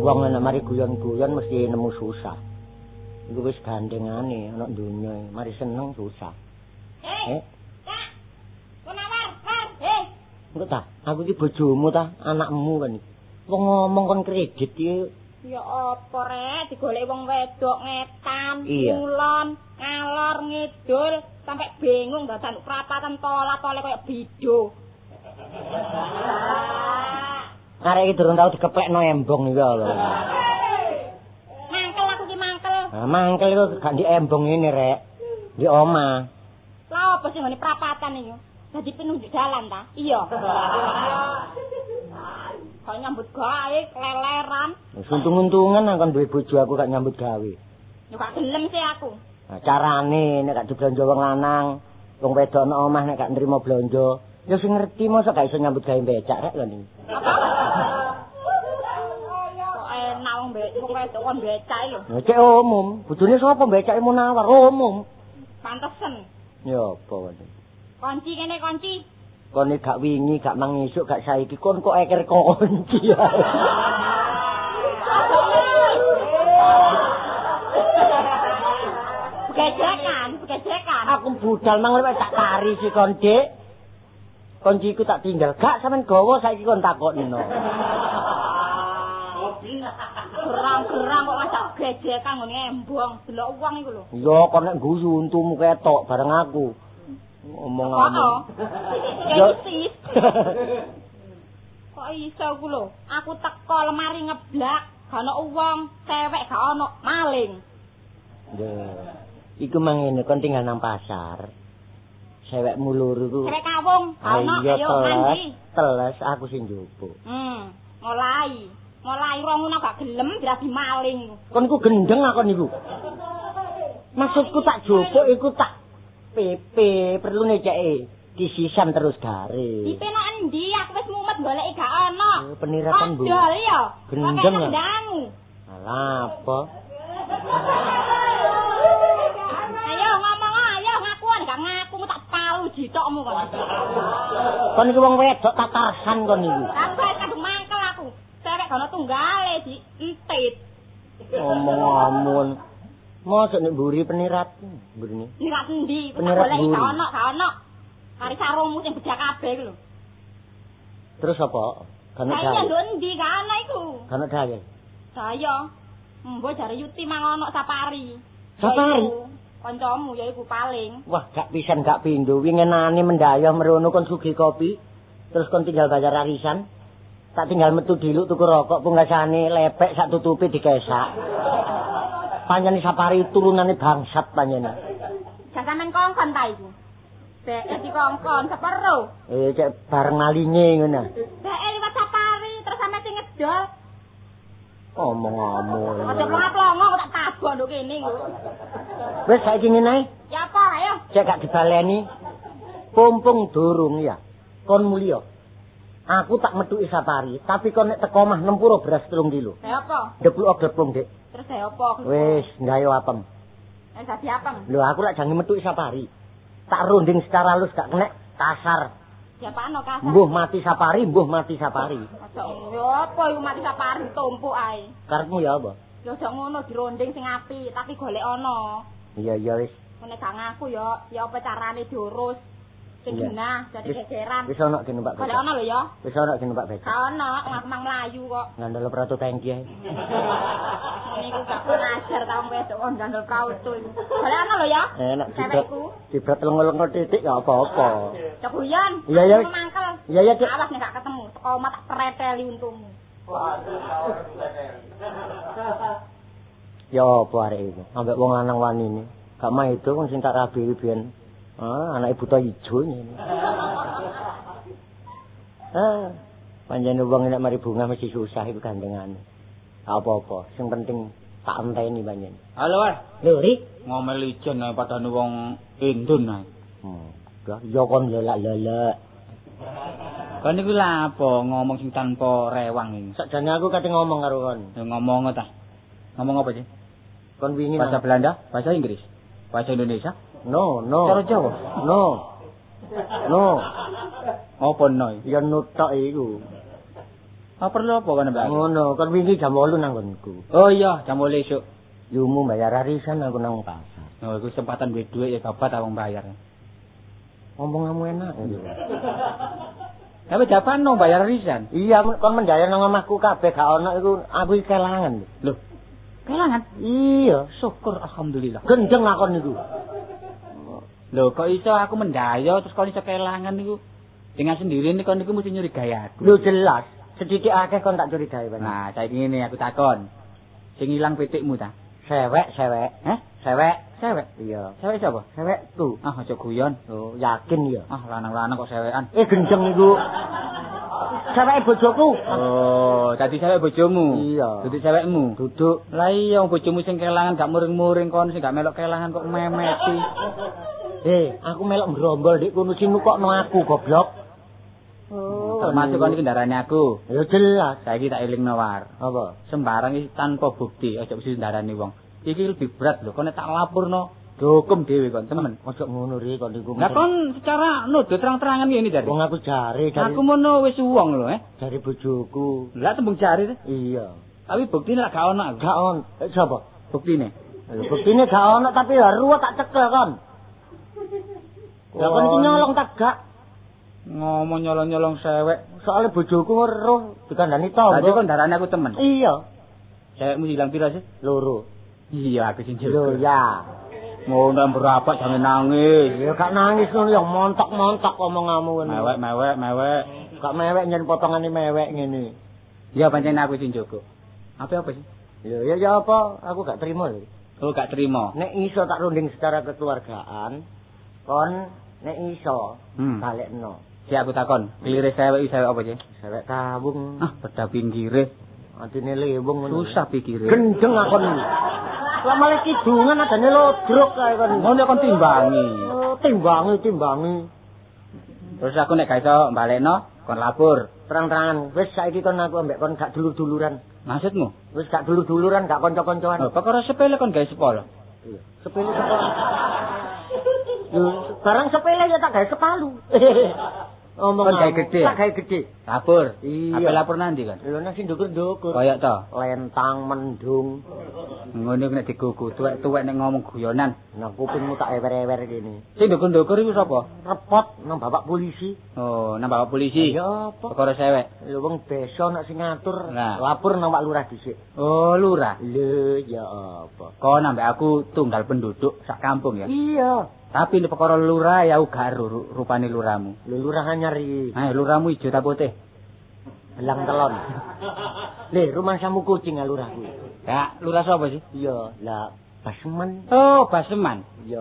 [SPEAKER 2] Wong nek mari guyon-guyon mesti nemu susah. Iku wis gandengane ana donya, mari seneng susah.
[SPEAKER 4] Kak. Kenawar,
[SPEAKER 2] Engko ta, aku iki bojomu ta, anakmu kan iki. Wong ngomong kon kredit iki.
[SPEAKER 4] Ya apa rek, digoleki wong wedok ngetan,
[SPEAKER 2] Iya.
[SPEAKER 4] ngulon, ngalor ngidul, sampai bingung dadan prapatan tola-tole koyo bido.
[SPEAKER 2] Arek iki durung tau dikeplekno embong iki lho.
[SPEAKER 4] Mangkel aku ki mangkel.
[SPEAKER 2] Nah, mangkel iku gak di embong ini, Rek. Di omah.
[SPEAKER 4] Lah apa sing ngene prapatan iki? Dadi penunjuk dalan ta? Iya. Kok nyambut gawe leleran.
[SPEAKER 2] Untung-untungan kon duwe bojo aku gak nyambut gawe.
[SPEAKER 4] Ya gak gelem sih aku.
[SPEAKER 2] Nah, carane nek gak diblonjo wong lanang, wong wedok nang omah nek gak nrimo blonjo, ya sing ngerti mosok gak iso nyambut gawe becak rek lho iki.
[SPEAKER 4] Kok enak wong wedok kon becak lho.
[SPEAKER 2] Ya cek umum, bojone sapa becake Munawar umum.
[SPEAKER 4] Pantesen.
[SPEAKER 2] Ya apa wae.
[SPEAKER 4] Kunci kene kunci.
[SPEAKER 2] Kon gak wingi, gak mangisuk, gak saiki kon kok eker kunci.
[SPEAKER 4] Begejekan.
[SPEAKER 2] Aku budal mang lek tak tari si kon, Dik. Kunciku tak tinggal. Gak sampean gawa saiki kon takokno.
[SPEAKER 4] Gerang-gerang kok masak gejekan ngene embong, delok uang iku lho.
[SPEAKER 2] Iya, kon nek guyu untumu ketok bareng aku. Ngomong-ngomong.
[SPEAKER 4] Gesis. Kok iso ku lho? Aku teko lemari ngeblak, gak ono uang, cewek gak ono, maling.
[SPEAKER 2] Iku mang ngene kon tinggal nang pasar. Cewekmu loro iku.
[SPEAKER 4] Cewek kawung, gak ono, ayo mandi.
[SPEAKER 2] Teles aku sing njupuk.
[SPEAKER 4] Mulai ronguna gak gelem dirasi maling.
[SPEAKER 2] Kon iku gendeng akon iku. Maksudku tak jupuk iku tak PP perlu neceke disisan terus garis.
[SPEAKER 4] Pipe nang endi? Aku wis mumet goleki gak ono.
[SPEAKER 2] Peniratan Bu.
[SPEAKER 4] Odol ya.
[SPEAKER 2] Gendeng ya.
[SPEAKER 4] Dangu.
[SPEAKER 2] Alah apa?
[SPEAKER 4] Ayo ngomong ayo ngakuan gak ngaku tak palu jitokmu kon.
[SPEAKER 2] Kon iki wong wedok tak tarsan kon iku.
[SPEAKER 4] Aku kadung mangkel aku. Cewek kono tunggale di entit.
[SPEAKER 2] Omong-omong. Mosok nek mburi penirat. Mburine.
[SPEAKER 4] Nirat endi?
[SPEAKER 2] Penirat mburi.
[SPEAKER 4] Gak ono. Kari sarungmu sing bejak kabeh iku lho.
[SPEAKER 2] Terus apa? Kan
[SPEAKER 4] Saya
[SPEAKER 2] gawe.
[SPEAKER 4] lho endi gak ono iku.
[SPEAKER 2] Kan gawe.
[SPEAKER 4] Saya mbok jare Yuti mang ono safari.
[SPEAKER 2] Safari?
[SPEAKER 4] Kancamu ya iku paling.
[SPEAKER 2] Wah, gak pisan gak pindho. Wingenane mendayoh merono kon sugih kopi. Terus kon tinggal bayar arisan. Tak tinggal metu diluk tuku rokok punggasane lepek sak tutupi dikesak. Panjene safari turunane bangsat panjene.
[SPEAKER 4] Jasamen kongkon ta iku. Dek dikongkon sepero.
[SPEAKER 2] Cek bareng malinge ngono.
[SPEAKER 4] Dek liwat safari terus sampe sing ngedol.
[SPEAKER 2] Omong-omong.
[SPEAKER 4] Aja plongo kok tak tabok nduk kene iku.
[SPEAKER 2] Wis saiki ngene ae.
[SPEAKER 4] Ya apa ayo.
[SPEAKER 2] Cek gak dibaleni. Pumpung durung ya. Kon mulya. Aku tak metuki safari, tapi kon nek teko omah nempuro beras 3 kilo.
[SPEAKER 4] Saya apa?
[SPEAKER 2] Deplok-deplok, Dik.
[SPEAKER 4] Terus saya apa?
[SPEAKER 2] Wis, gayo apem.
[SPEAKER 4] Dadi apem.
[SPEAKER 2] Lho, aku lak jange metuki safari. Tak runding secara halus gak kena kasar.
[SPEAKER 4] Siapa no kasar?
[SPEAKER 2] Mbuh mati safari, mbuh mati safari.
[SPEAKER 4] Yo apa iku mati safari tumpuk ae.
[SPEAKER 2] Karepmu ya apa?
[SPEAKER 4] Yo aja ngono dironding sing apik, tapi golek ana.
[SPEAKER 2] Iya wis.
[SPEAKER 4] Nek gak ngaku ya apa carane diurus. Sing genah dadi gegeran.
[SPEAKER 2] Wis ana ki numpak
[SPEAKER 4] Golek
[SPEAKER 2] becak.
[SPEAKER 4] ana lho ya.
[SPEAKER 2] Wis ana ki numpak becak.
[SPEAKER 4] Ka ana mang mlayu kok.
[SPEAKER 2] Ngandel prato tangki ae.
[SPEAKER 4] Niku gak ngajar taung wedok kok ndandel kautu iku. Golek ana lho ya.
[SPEAKER 2] Enak dibret lengo-lengo titik gak apa-apa.
[SPEAKER 4] Cebuyan.
[SPEAKER 2] Iya, iya.
[SPEAKER 4] Mangkel.
[SPEAKER 2] Iya, iya, Dik.
[SPEAKER 4] Awas nek gak ketemu, teko omah tak preteli untungmu.
[SPEAKER 2] Ya apa arek iku? Ambek wong lanang wani ini. Gak mah itu wong sing tak rabi biyen. Anake buta ijo ngene. Panjenengan wong nek mari bunga mesti susah iku gandengane. Apa-apa, sing penting tak enteni panjenengan.
[SPEAKER 3] Halo, War.
[SPEAKER 2] Lho, Ri,
[SPEAKER 3] Ngomel ijen ae padane wong Indun ae.
[SPEAKER 2] Ya kon lelak-lelak.
[SPEAKER 3] Kan niku lha apa ngomong sing tanpa rewang iki.
[SPEAKER 2] Sakjane aku kate ngomong karo kon.
[SPEAKER 3] Ya ngomong ta. Ngomong apa sih?
[SPEAKER 2] Kon wingi
[SPEAKER 3] Bahasa Belanda, bahasa Inggris, bahasa Indonesia?
[SPEAKER 2] No.
[SPEAKER 3] Cara Jawa?
[SPEAKER 2] No.
[SPEAKER 3] Apa no?
[SPEAKER 2] Ya nutok iku.
[SPEAKER 3] Apa perlu apa kan Mbak?
[SPEAKER 2] Ngono, kon wingi jam 8 nang konku.
[SPEAKER 3] Oh iya, jam 8 esuk.
[SPEAKER 2] Yumu bayar arisan aku nang pasar.
[SPEAKER 3] Oh, iku kesempatan duwe dhuwit ya babat aku bayar.
[SPEAKER 2] Ngomong kamu enak.
[SPEAKER 3] Tapi japan no bayar arisan.
[SPEAKER 2] Iya, kon mendayar nang omahku kabeh gak ono iku aku kelangan.
[SPEAKER 3] Loh. Kelangan?
[SPEAKER 2] Iya,
[SPEAKER 3] Syukur alhamdulillah.
[SPEAKER 2] gendeng akon niku.
[SPEAKER 3] Loh, kok iso aku mendayo terus kok iso kelangan niku? Dengan sendiri nih kon niku mesti nyuri gaya aku.
[SPEAKER 2] Lho jelas, sedikit akeh kon tak curigai Pak.
[SPEAKER 3] Nah, saiki ngene aku takon. Sing ilang pitikmu ta?
[SPEAKER 2] Sewek. Sewek. Iya.
[SPEAKER 3] Sewek sapa?
[SPEAKER 2] Sewek tuh.
[SPEAKER 3] Ah, aja guyon.
[SPEAKER 2] Oh, yakin ya.
[SPEAKER 3] Ah, lanang-lanang kok sewekan.
[SPEAKER 2] Gendeng niku. Sewek bojoku.
[SPEAKER 3] Oh, dadi sewek bojomu.
[SPEAKER 2] Iya.
[SPEAKER 3] Duduk sewekmu.
[SPEAKER 2] Duduk.
[SPEAKER 3] Lah iya bojomu sing kelangan gak muring-muring kon sing gak melok kelangan kok memeti.
[SPEAKER 2] Aku melok ngrombol dik kono sing nukokno aku goblok. Oh,
[SPEAKER 3] Termasuk kon iki ndarane aku.
[SPEAKER 2] Ya jelas.
[SPEAKER 3] Saiki tak elingno War.
[SPEAKER 2] Apa?
[SPEAKER 3] Sembarang iki tanpa bukti, aja mesti ndarani wong. Iki lebih berat lho, kon nek tak lapurno hukum dhewe kon, temen.
[SPEAKER 2] Ojo ngono ri kon iku.
[SPEAKER 3] Lah kon secara nuduh terang-terangan ngene jare.
[SPEAKER 2] Wong aku jare dari
[SPEAKER 3] Aku mono wis wong lho,
[SPEAKER 2] dari bojoku.
[SPEAKER 3] Lah tembung jare.
[SPEAKER 2] Iya.
[SPEAKER 3] Tapi buktine lak gak ono aku.
[SPEAKER 2] Gak on. Sapa?
[SPEAKER 3] Buktine.
[SPEAKER 2] Buktine gak ono tapi ya ruwet tak cekel kon. Lah kon iki nyolong tak gak.
[SPEAKER 3] Ngomong nyolong-nyolong sewek.
[SPEAKER 2] Soale bojoku weruh dikandani tangga.
[SPEAKER 3] Dadi kon darane aku temen.
[SPEAKER 2] Iya.
[SPEAKER 3] Sewekmu hilang pira sih?
[SPEAKER 2] Loro.
[SPEAKER 3] Iya, aku sing
[SPEAKER 2] Lho ya.
[SPEAKER 3] Ngono berapa jangan nangis.
[SPEAKER 2] Ya gak nangis ngono ya montok-montok omonganmu ngono.
[SPEAKER 3] Mewek.
[SPEAKER 2] Gak mewek nyen potongane mewek ngene.
[SPEAKER 3] Ya pancen aku sing jogo. Apa sih?
[SPEAKER 2] Ya apa? Aku gak terima lho.
[SPEAKER 3] Oh, gak terima.
[SPEAKER 2] Nek iso tak runding secara kekeluargaan, kon nek iso balekno.
[SPEAKER 3] Si aku takon, klire sewek apa sih?
[SPEAKER 2] Sewek tabung.
[SPEAKER 3] Ah, beda pinggire.
[SPEAKER 2] Atine lewung ngono.
[SPEAKER 3] Susah pikire.
[SPEAKER 2] Gendeng akon. Lah malah kidungan adane lodrok kae kon.
[SPEAKER 3] Ngono kon timbangi.
[SPEAKER 2] Oh, timbangi.
[SPEAKER 3] Terus aku nek gak iso balekno, kon lapor.
[SPEAKER 2] Terang-terangan, wis saiki kon aku ambek kon gak dulur-duluran.
[SPEAKER 3] Maksudmu?
[SPEAKER 2] Wis gak dulur-duluran, gak kanca-kancoan.
[SPEAKER 3] Oh, perkara sepele kon gawe sepolo.
[SPEAKER 2] Iya. Sepele. Lho, barang sepele ya tak gawe sepalu. Omong
[SPEAKER 3] Kon gawe gede.
[SPEAKER 2] Tak gawe gede.
[SPEAKER 3] Lapor.
[SPEAKER 2] Iya.
[SPEAKER 3] Apa lapor nanti kan?
[SPEAKER 2] Lho nang sing ndukur-ndukur.
[SPEAKER 3] Koyok to.
[SPEAKER 2] Lentang mendung.
[SPEAKER 3] Ngono nek digugu tuwek-tuwek nek ngomong guyonan.
[SPEAKER 2] Nang kupingmu tak ewer-ewer kene.
[SPEAKER 3] Sing ndukur-ndukur iku sapa?
[SPEAKER 2] Repot nang bapak polisi.
[SPEAKER 3] Oh, nang bapak polisi.
[SPEAKER 2] Ya apa?
[SPEAKER 3] Perkara sewek.
[SPEAKER 2] Lho wong desa nek sing ngatur
[SPEAKER 3] Nah.
[SPEAKER 2] lapor nang Pak Lurah dhisik.
[SPEAKER 3] Oh, lurah.
[SPEAKER 2] Lho ya apa?
[SPEAKER 3] Kon ambek aku tunggal penduduk sak kampung ya.
[SPEAKER 2] Iya.
[SPEAKER 3] Tapi nek perkara lurah ya gak rupane lurahmu.
[SPEAKER 2] Lho lurah anyar iki.
[SPEAKER 3] Nah, lurahmu ijo ta putih?
[SPEAKER 2] Belang telon. Le, rumah samu kucing lurah kuwi.
[SPEAKER 3] Ya, lurah sapa sih?
[SPEAKER 2] Iya, lah Basman.
[SPEAKER 3] Oh, Baseman.
[SPEAKER 2] Iya,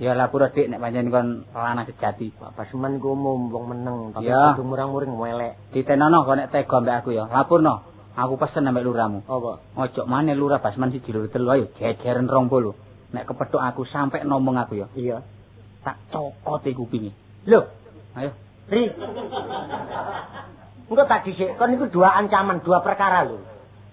[SPEAKER 3] Ya lapor dik nek pancen kon lanang sejati.
[SPEAKER 2] Pak Basman ku umum wong meneng, tapi
[SPEAKER 3] Ya.
[SPEAKER 2] kudu murang-muring melek.
[SPEAKER 3] Ditenono kok nek tega mbek aku ya. Lapurno. Aku pesen ambek lurahmu.
[SPEAKER 2] Apa?
[SPEAKER 3] Ojo maneh lurah Basman siji loro telu ayo jejeren 20. Nek kepethuk aku sampe ngomong aku ya.
[SPEAKER 2] Iya.
[SPEAKER 3] Tak cokot kupinge.
[SPEAKER 2] Loh,
[SPEAKER 3] Ayo.
[SPEAKER 2] Ri. Engko tak dhisik, kon iku dua ancaman, dua perkara lho.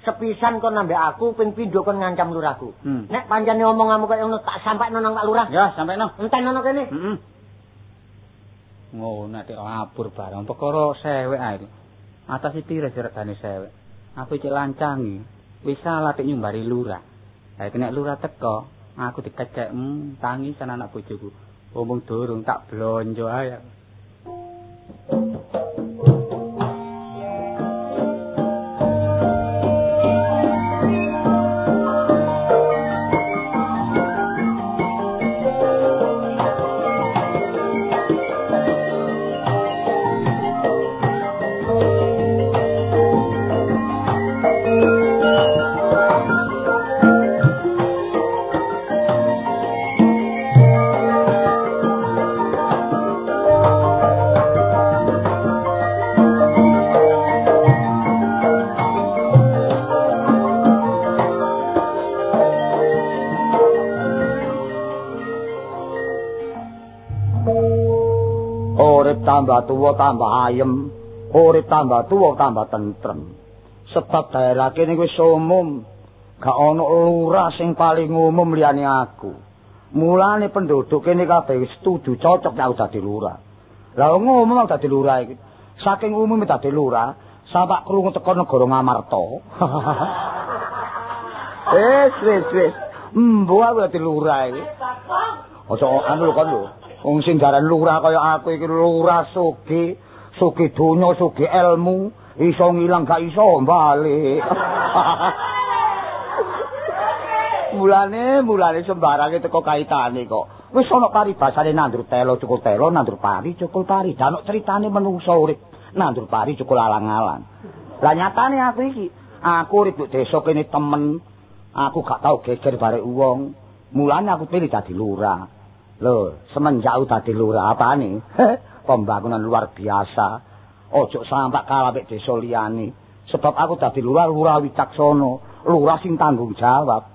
[SPEAKER 2] Sepisan kon ambek aku, ping pindho kon ngancam lurahku. Nek pancene omonganmu kaya ngono tak sampekno nang Pak Lurah.
[SPEAKER 3] Ya, sampekno.
[SPEAKER 2] Entenono kene.
[SPEAKER 3] Heeh. Ngono nek ngabur barang perkara sewek ae. Atas iki regane sewek. Aku cek lancangi. Wis salah tek nyumbari lurah. Lah nek lurah teko, aku dikecek, tangisan anak bojoku. Omong durung tak blonjo ae.
[SPEAKER 5] Tambah tuwa tambah ayem, urip tambah tuwa tambah tentrem. Sebab daerah kene wis umum, gak ana lurah sing paling umum liyane aku. Mulane penduduk kene kabeh wis setuju cocok aku dadi lurah. Lah ngomong dadi lurah iki. Saking umume dadi lurah, sampak krungu teko negara Ngamarta. Wis. Mbo aku dadi lurah iki. Ojo anu lho kon lho. Wong sing garan lurah kaya aku iki lurah sugih donya, sugih ilmu, iso ngilang gak iso bali. Mulane sembarange teko kaitane kok. Wis ana paribasane nandur telo cukul telo, nandur pari cukul pari. Danuk critane menungso urip nandur pari cukul alang-alang. Lah nyatane aku urip di desa kene temen. Aku gak tau geger barek wong. Mulane aku pilih dadi lurah. Lho, semenjak dadi lurah apane? Pembangunan luar biasa. Ojo sampak kalah mek desa liyane. Sebab aku dadi lurah wicaksana, lurah sing tanggung jawab.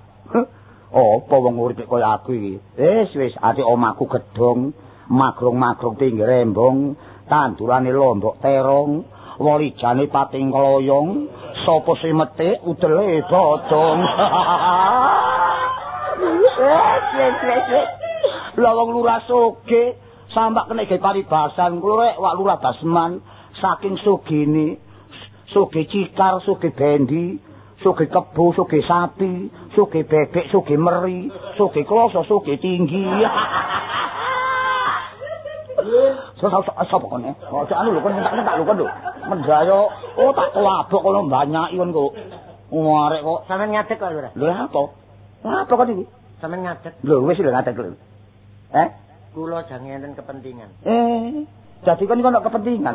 [SPEAKER 5] Apa wong urip kaya aku iki? Wis ati omahku gedhong, magrung-magrung tinggi rembong, tandurane lombok terong, walijane pating kloyong, sapa sing metik udele dodong. Lah wong lurah sugih sampak kena ge paribasan kulo rek wak lurah Basman saking sugine sugih cikar sugih bendi sugih kebo sugih sapi sugih bebek sugih meri sugih kloso sugih tinggi. Sapa kene ojo anu lho kon tak lho kon lho mendayo tak kelabok kono mbanyaki kon kok arek kok sampean ngadeg kok lho apa kon iki sampean ngadeg lho wis lho ngadeg lho. Kula jange enten kepentingan. Dadi kon iki ono kepentingan.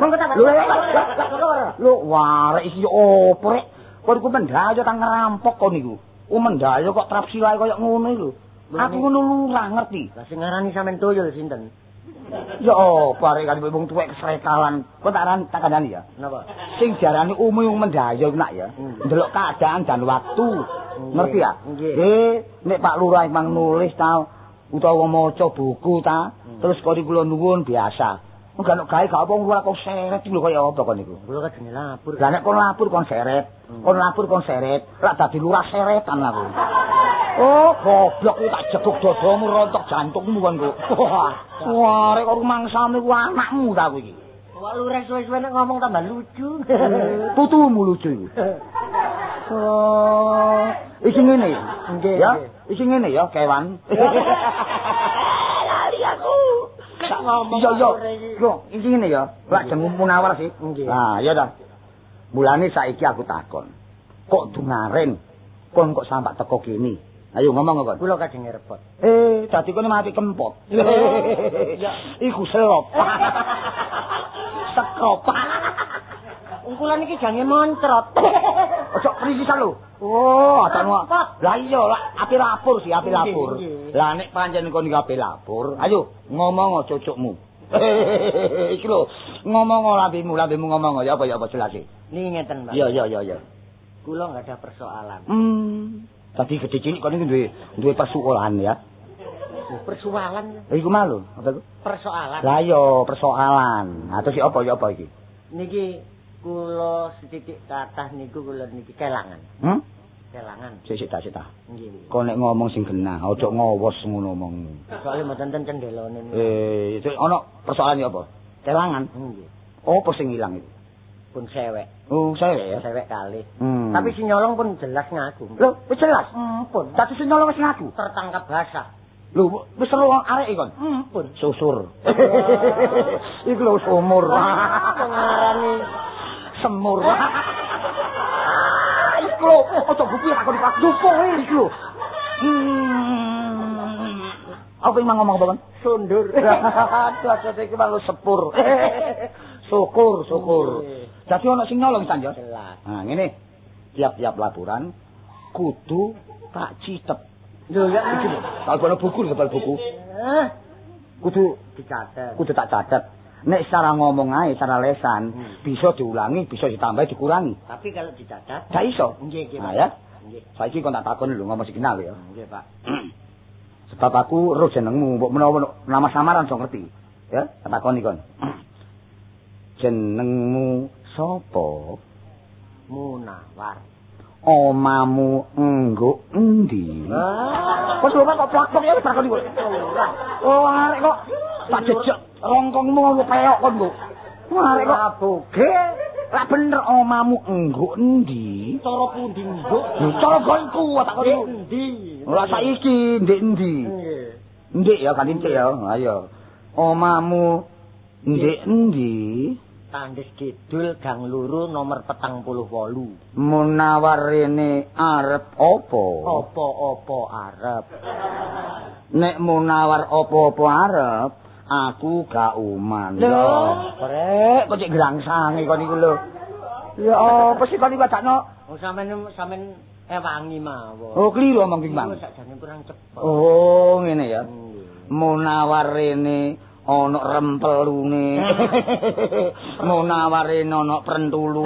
[SPEAKER 5] Lho, warek iki opo rek? Kon iku mendayo tang ngerampok kon niku. Mendayo kok trap silae koyo ngono lho. Aku ngono lurah ngerti. Lah sing ngarani sampean toyol sinten? Ya opo arek kan wong tuwek kesrekalan. Kok tak kandhani ya. Napa? Sing diarani umum mendayo nak ya. Ndelok keadaan dan waktu. Ngerti ya? Nggih. Nek Pak Lurah emang nulis ta utawa maca buku ta, terus kula nuwun biasa. Enggak nek gawe gak apa ora kok seret lho kaya apa kon niku. Kula kadene lapor. Lah nek kon lapor kon seret. Kon lapor kon seret, lak dadi lurah seretan aku. Oh, goblok iki tak jeguk dadamu rontok jantungmu kon kok. Wah, rek kok rumangsane ku anakmu ta kowe iki. Wah, lurah suwe-suwe nek ngomong tambah lucu. Putumu lucu iki. Oh, iki ngene. Nggih. Ya, iki ngene ya, kewan. Lali aku. Yo, iki ngene ya. Lak jeneng Munawar sih. Nah, ya dah. Mulane saiki aku takon. Kok dungaren? Kon kok sampak teko kene? Ayo ngomong kok. Kula kadang repot. Dadi kene mati kempot. Iku selop. Sekop. Kula niki jange moncrot. Ojo prisisan lho. Oh, atanu. Lah iya, api lapor sih, api lapor. Lah nek pancen kon iki api lapor, ayo ngomong cocokmu. Iki lho, ngomong lambemu ngomong ya apa jelas iki. Niki ngeten, Pak. Iya. Kula enggak ada persoalan. Tadi gede cilik kon iki duwe persoalan ya. Persoalan. Iku malu, apa iku? Persoalan. Lah iya, persoalan. Nah, terus apa iki? Niki kula setitik kathah niku kula niki kelangan. Kelangan. Sik tak. Nggih. Kok nek ngomong sing genah, aja ngowos ngono omongmu. Soale mboten ten cendelone. Ana persoalan ya apa? Kelangan. Nggih. Apa sing ilang itu? Pun sewek. Oh, sewek ya. Sewek kali. Tapi sing nyolong pun jelas ngaku. Lho, wis jelas. Pun. Dadi sing nyolong wis ngaku. Tertangkap basah. Lho, wis seru arek kon.
[SPEAKER 2] Pun
[SPEAKER 5] Susur. Iku lho sumur.
[SPEAKER 2] ngarani
[SPEAKER 5] Semur. Iku lho, ojo buku aku dipak dupo iku lho. Apa yang ngomong apa kan?
[SPEAKER 2] sundur.
[SPEAKER 5] Aduh, iki mang sepur. Syukur. Dadi ana sing nyolong San ya. Nah, ngene. Tiap-tiap laporan kudu tak citep.
[SPEAKER 2] Lho ya
[SPEAKER 5] Iki lho, bal buku. Kudu
[SPEAKER 2] dicatet.
[SPEAKER 5] Kudu tak catet. Nek secara ngomong ae, secara lesan, bisa diulangi, bisa ditambah, dikurangi.
[SPEAKER 2] Tapi kalau dicatat,
[SPEAKER 5] Gak iso.
[SPEAKER 2] nggih,
[SPEAKER 5] Nah ya.
[SPEAKER 2] Nggih.
[SPEAKER 5] Saiki kon tak takon lho ngomong signal ya.
[SPEAKER 2] Nggih, Pak.
[SPEAKER 5] Sebab aku roh jenengmu, mbok menawa nama samaran iso ngerti. Ya, tak takoni kon. Jenengmu sapa?
[SPEAKER 2] Munawar.
[SPEAKER 5] Omamu enggo endi? Kok lho kok plak-plak ya takoni kok. Oh, arek kok tak jejak rongkongmu ngono peok kon kok. Arek kok aboge. Lah bener omamu enggo endi?
[SPEAKER 2] Cara pundi nduk?
[SPEAKER 5] Cara gonku tak kok
[SPEAKER 2] Endi?
[SPEAKER 5] Ora saiki ndek endi?
[SPEAKER 2] Nggih.
[SPEAKER 5] Ndek ya kan ndek ya. Ayo. Omamu ndek endi?
[SPEAKER 2] Tandis Kidul Gang Loro nomor 48.
[SPEAKER 5] Munawar rene arep apa?
[SPEAKER 2] Apa-apa arep.
[SPEAKER 5] Nek munawar apa-apa arep, aku gak uman.
[SPEAKER 2] Lho,
[SPEAKER 5] Rek, kok cek grangsange kon iku lho. Ya apa sih kon iku adakno?
[SPEAKER 2] oh sampean ewangi mawon.
[SPEAKER 5] Oh, kliru omong ki, Bang.
[SPEAKER 2] Sakjane kurang cepet.
[SPEAKER 5] Oh, ngene ya. Munawar rene ana rempelune. Munawar rene ana prentulu.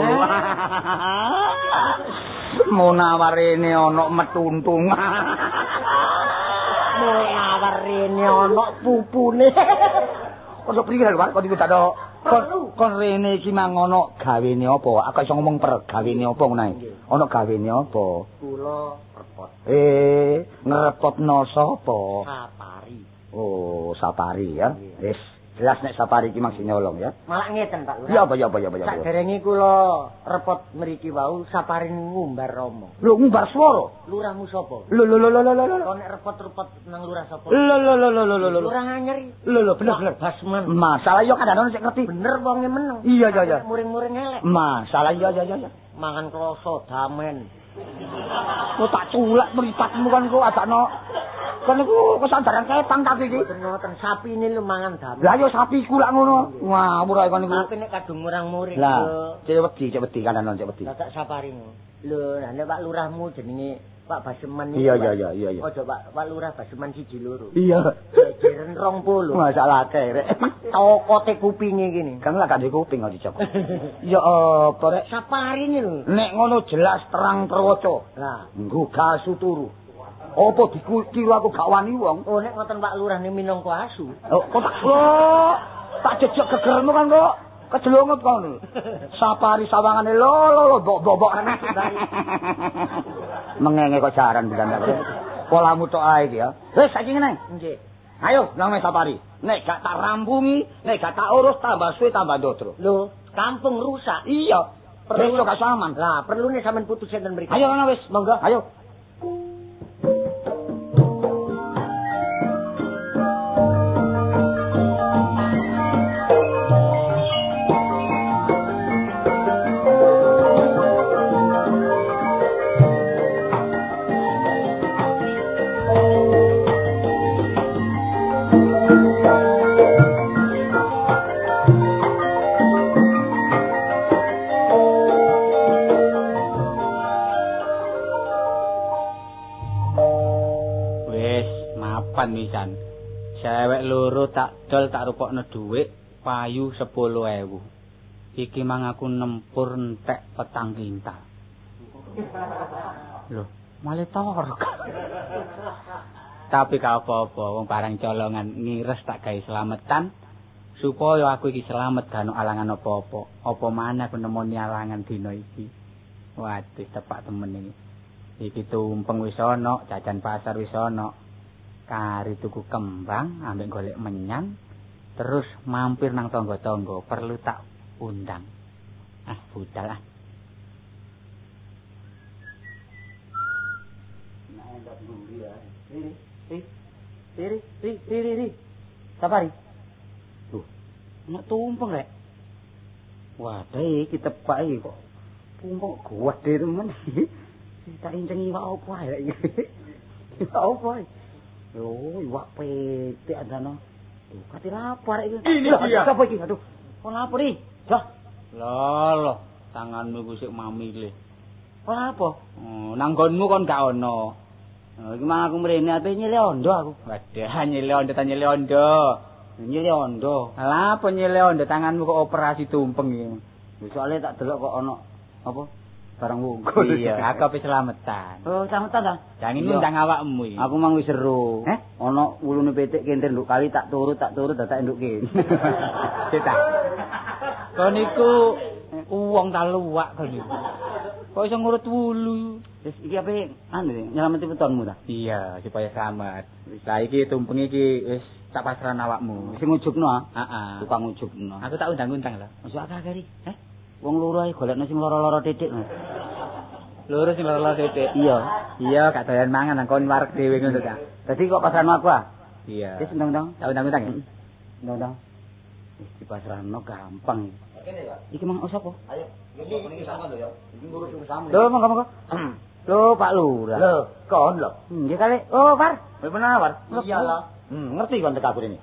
[SPEAKER 5] Munawar rene ana metuntung.
[SPEAKER 2] Munawar rene ana pupune.
[SPEAKER 5] Ojo priye lho, Pak, kok iku dakno kon rene iki mang ana gawene apa? Aku iso ngomong per gawene apa ngono ae. Ana gawene apa?
[SPEAKER 2] Kula repot.
[SPEAKER 5] Ngrepotno sapa?
[SPEAKER 2] Sapari.
[SPEAKER 5] Oh, Sapari ya. Wis, jelas nek Sapari iki maksud nyolong ya.
[SPEAKER 2] Malah ngeten Pak Lurah.
[SPEAKER 5] Ya apa.
[SPEAKER 2] Saderenge kula repot mriki wau Sapari ngumbar Rama.
[SPEAKER 5] Lho, ngumbar swara.
[SPEAKER 2] Lurahmu sapa?
[SPEAKER 5] Lho.
[SPEAKER 2] Kok nek repot-repot nang lurah sapa?
[SPEAKER 5] Lho.
[SPEAKER 2] Lurah anyar.
[SPEAKER 5] Lho, bener.
[SPEAKER 2] Basman.
[SPEAKER 5] Masalah yo kadang-kadang sik ngerti.
[SPEAKER 2] Bener wonge meneng.
[SPEAKER 5] Iya.
[SPEAKER 2] Muring-muring elek.
[SPEAKER 5] Masalah iya.
[SPEAKER 2] Mangan kloso damen.
[SPEAKER 5] Kok tak culak mripatmu kan kok adakno. Kon iku kesandaran ketang tak iki.
[SPEAKER 2] Ngoten sapine lu mangan damen.
[SPEAKER 5] Lah yo sapi ku lak ngono. Ngawur ae kon iku.
[SPEAKER 2] Tapi nek kadung murang-muring
[SPEAKER 5] Lah, cek wedi kadang-kadang cek wedi.
[SPEAKER 2] tak saparimu. Lho, nek Pak Lurahmu jenenge Pak Baseman
[SPEAKER 5] Iya.
[SPEAKER 2] Ojo Pak Lurah Baseman 1 loro.
[SPEAKER 5] Iya.
[SPEAKER 2] Jeren 20.
[SPEAKER 5] Masalah akeh rek.
[SPEAKER 2] Tokote kupinge kene.
[SPEAKER 5] Kan lah gak duwe kuping kok dicok. Ya apa rek?
[SPEAKER 2] Saparine lho.
[SPEAKER 5] Nek ngono jelas terang terwaca.
[SPEAKER 2] Lah,
[SPEAKER 5] Nggo gasu turu. Apa dikira aku gak wani wong?
[SPEAKER 2] oh nek ngoten Pak Lurah ne minangka asu.
[SPEAKER 5] Oh, kok tak jejak gegermu kan kok kejelongot kon. Sapari sawangane lolo bobok. Mengenge kok jaran bilang rek. Polamu tok ae iki ya. Wis saiki ngene.
[SPEAKER 2] Nggih.
[SPEAKER 5] Ayo nang Sapari. Nek gak tak rampungi, nek gak tak urus tambah suwe tambah ndotro.
[SPEAKER 2] Lho, kampung rusak.
[SPEAKER 5] Iya. Perlu gak aman.
[SPEAKER 2] Lah, perlune sampean putus enten mriki.
[SPEAKER 5] Ayo ana wis, monggo. Ayo.
[SPEAKER 3] Nisan. Cewek loro tak dol tak rupokno dhuwit payu 10.000. Iki mang aku nempur entek 4 kintal. Loh, malah torok. Tapi gak apa-apa, wong barang colongan ngires tak gawe slametan supaya aku iki slamet gak ono alangan apa-apa. Apa maneh aku nemoni alangan dina iki. Waduh, tepak temen iki. Iki tumpeng wis ana, jajan pasar wis ana. Kari tuku kembang, ambek golek menyan, terus mampir nang tangga-tangga, perlu tak undang. Ah, budal ah.
[SPEAKER 1] Ri. Sapari. Tuh. Nek tumpeng rek. Waduh iki tepak iki kok. Tumpeng gede temen. Tak incengi iwak apa ae rek iki. Iwak apa ae? Yo, iwak petik andana. Tuh, kate lapar iki.
[SPEAKER 3] Ini dia.
[SPEAKER 1] Sapa iki? Aduh. Kok lapar iki? Dah.
[SPEAKER 3] Lho, tanganmu ku sik mamile.
[SPEAKER 1] Ora apa?
[SPEAKER 3] Oh, nang nggonmu kon gak ono.
[SPEAKER 1] Oh, iki mang aku mrene ape nyele ondo aku.
[SPEAKER 3] Wadah, nyele ondo.
[SPEAKER 1] Nyele ondo.
[SPEAKER 3] Lah apa nyele ondo tanganmu kok operasi tumpeng iki.
[SPEAKER 1] Soale tak delok kok ono apa? Barang wungkul.
[SPEAKER 3] Iya, aku ape selamatan.
[SPEAKER 1] Oh, slametan ta?
[SPEAKER 3] Jangan ngundang awakmu iki.
[SPEAKER 1] Aku mang wis seru. Ono wulune petik kenter nduk kali tak turut dadak nduk kene.
[SPEAKER 3] Cita. Kon niku wong ta luwak kon niku. Kok iso ngurut wulu?
[SPEAKER 1] Wis iki ape nyelameti wetonmu ta?
[SPEAKER 3] Iya, supaya selamat. Lah iki tumpeng iki wis tak pasrahno awakmu.
[SPEAKER 1] Sing ngujubno ah.
[SPEAKER 3] Heeh.
[SPEAKER 1] Tukang ngujubno.
[SPEAKER 3] Aku tak undang-undang lho.
[SPEAKER 1] Masuk akeh ri. Wong loro ae golekno sing loro-loro titik.
[SPEAKER 3] Loro sing loro titik.
[SPEAKER 1] Iya.
[SPEAKER 3] Iya, gak doyan mangan nang kon wareg dhewe ngono ta.
[SPEAKER 1] Dadi kok pasrahno aku ah?
[SPEAKER 3] Iya.
[SPEAKER 1] Wis undang-undang.
[SPEAKER 3] Tak undang-undang ya.
[SPEAKER 1] Undang-undang. Wis dipasrahno gampang. Iki mang sapa? Ayo. Iki sama lho ya. Iki ngurus urusanmu. Lho, monggo. Lho, Pak Lurah.
[SPEAKER 5] Lho, kon lho.
[SPEAKER 1] Nggih kali. Oh, Par.
[SPEAKER 5] Kowe menawar?
[SPEAKER 1] Iya lah.
[SPEAKER 5] Ngerti kon tek aku rene.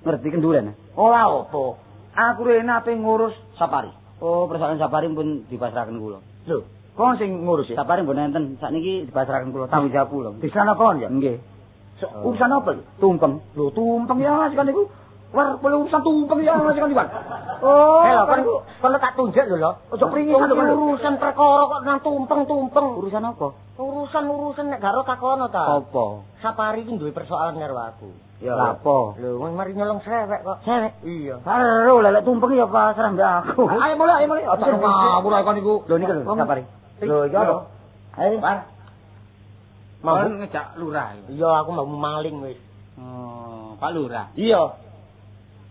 [SPEAKER 1] Ngerti kenduren.
[SPEAKER 5] Ora apa. Aku rene ape ngurus Sapari.
[SPEAKER 1] Oh, persoalan Sapari pun dipasrahkan kula.
[SPEAKER 5] Lho, kon sing ngurus ya?
[SPEAKER 1] Sapari mboten enten. Sakniki dipasrahkan kula tanggung jawab kula.
[SPEAKER 5] Di sana kon ya?
[SPEAKER 1] Nggih.
[SPEAKER 5] Urusan apa iki?
[SPEAKER 1] Tumpeng.
[SPEAKER 5] Lho, tumpeng ya Mas kan niku. War, perlu urusan tumpeng ya Mas kan niku. Oh,
[SPEAKER 2] lho kon tak tunjuk lho lho.
[SPEAKER 5] Ojo pringisan lho.
[SPEAKER 2] Urusan perkara kok nang tumpeng.
[SPEAKER 1] Urusan apa?
[SPEAKER 2] Urusan nek garo takono ta.
[SPEAKER 1] Apa?
[SPEAKER 2] Sapari iki duwe persoalan karo aku.
[SPEAKER 5] Ya.
[SPEAKER 1] Lapo?
[SPEAKER 2] Lho, wong mari nyolong sewek kok.
[SPEAKER 1] Sewek?
[SPEAKER 2] Iya.
[SPEAKER 1] Karo lek tumpeng ya pasrah mbak aku.
[SPEAKER 5] Ayo mulai. Ojo ngawur ae kon niku.
[SPEAKER 1] Lho niku lho Sapari.
[SPEAKER 5] Lho, iya lho.
[SPEAKER 2] Ayo,
[SPEAKER 5] Par.
[SPEAKER 3] Mau ngejak lurah.
[SPEAKER 2] Iya, aku mau maling wis.
[SPEAKER 3] Oh, Pak Lurah.
[SPEAKER 5] Iya.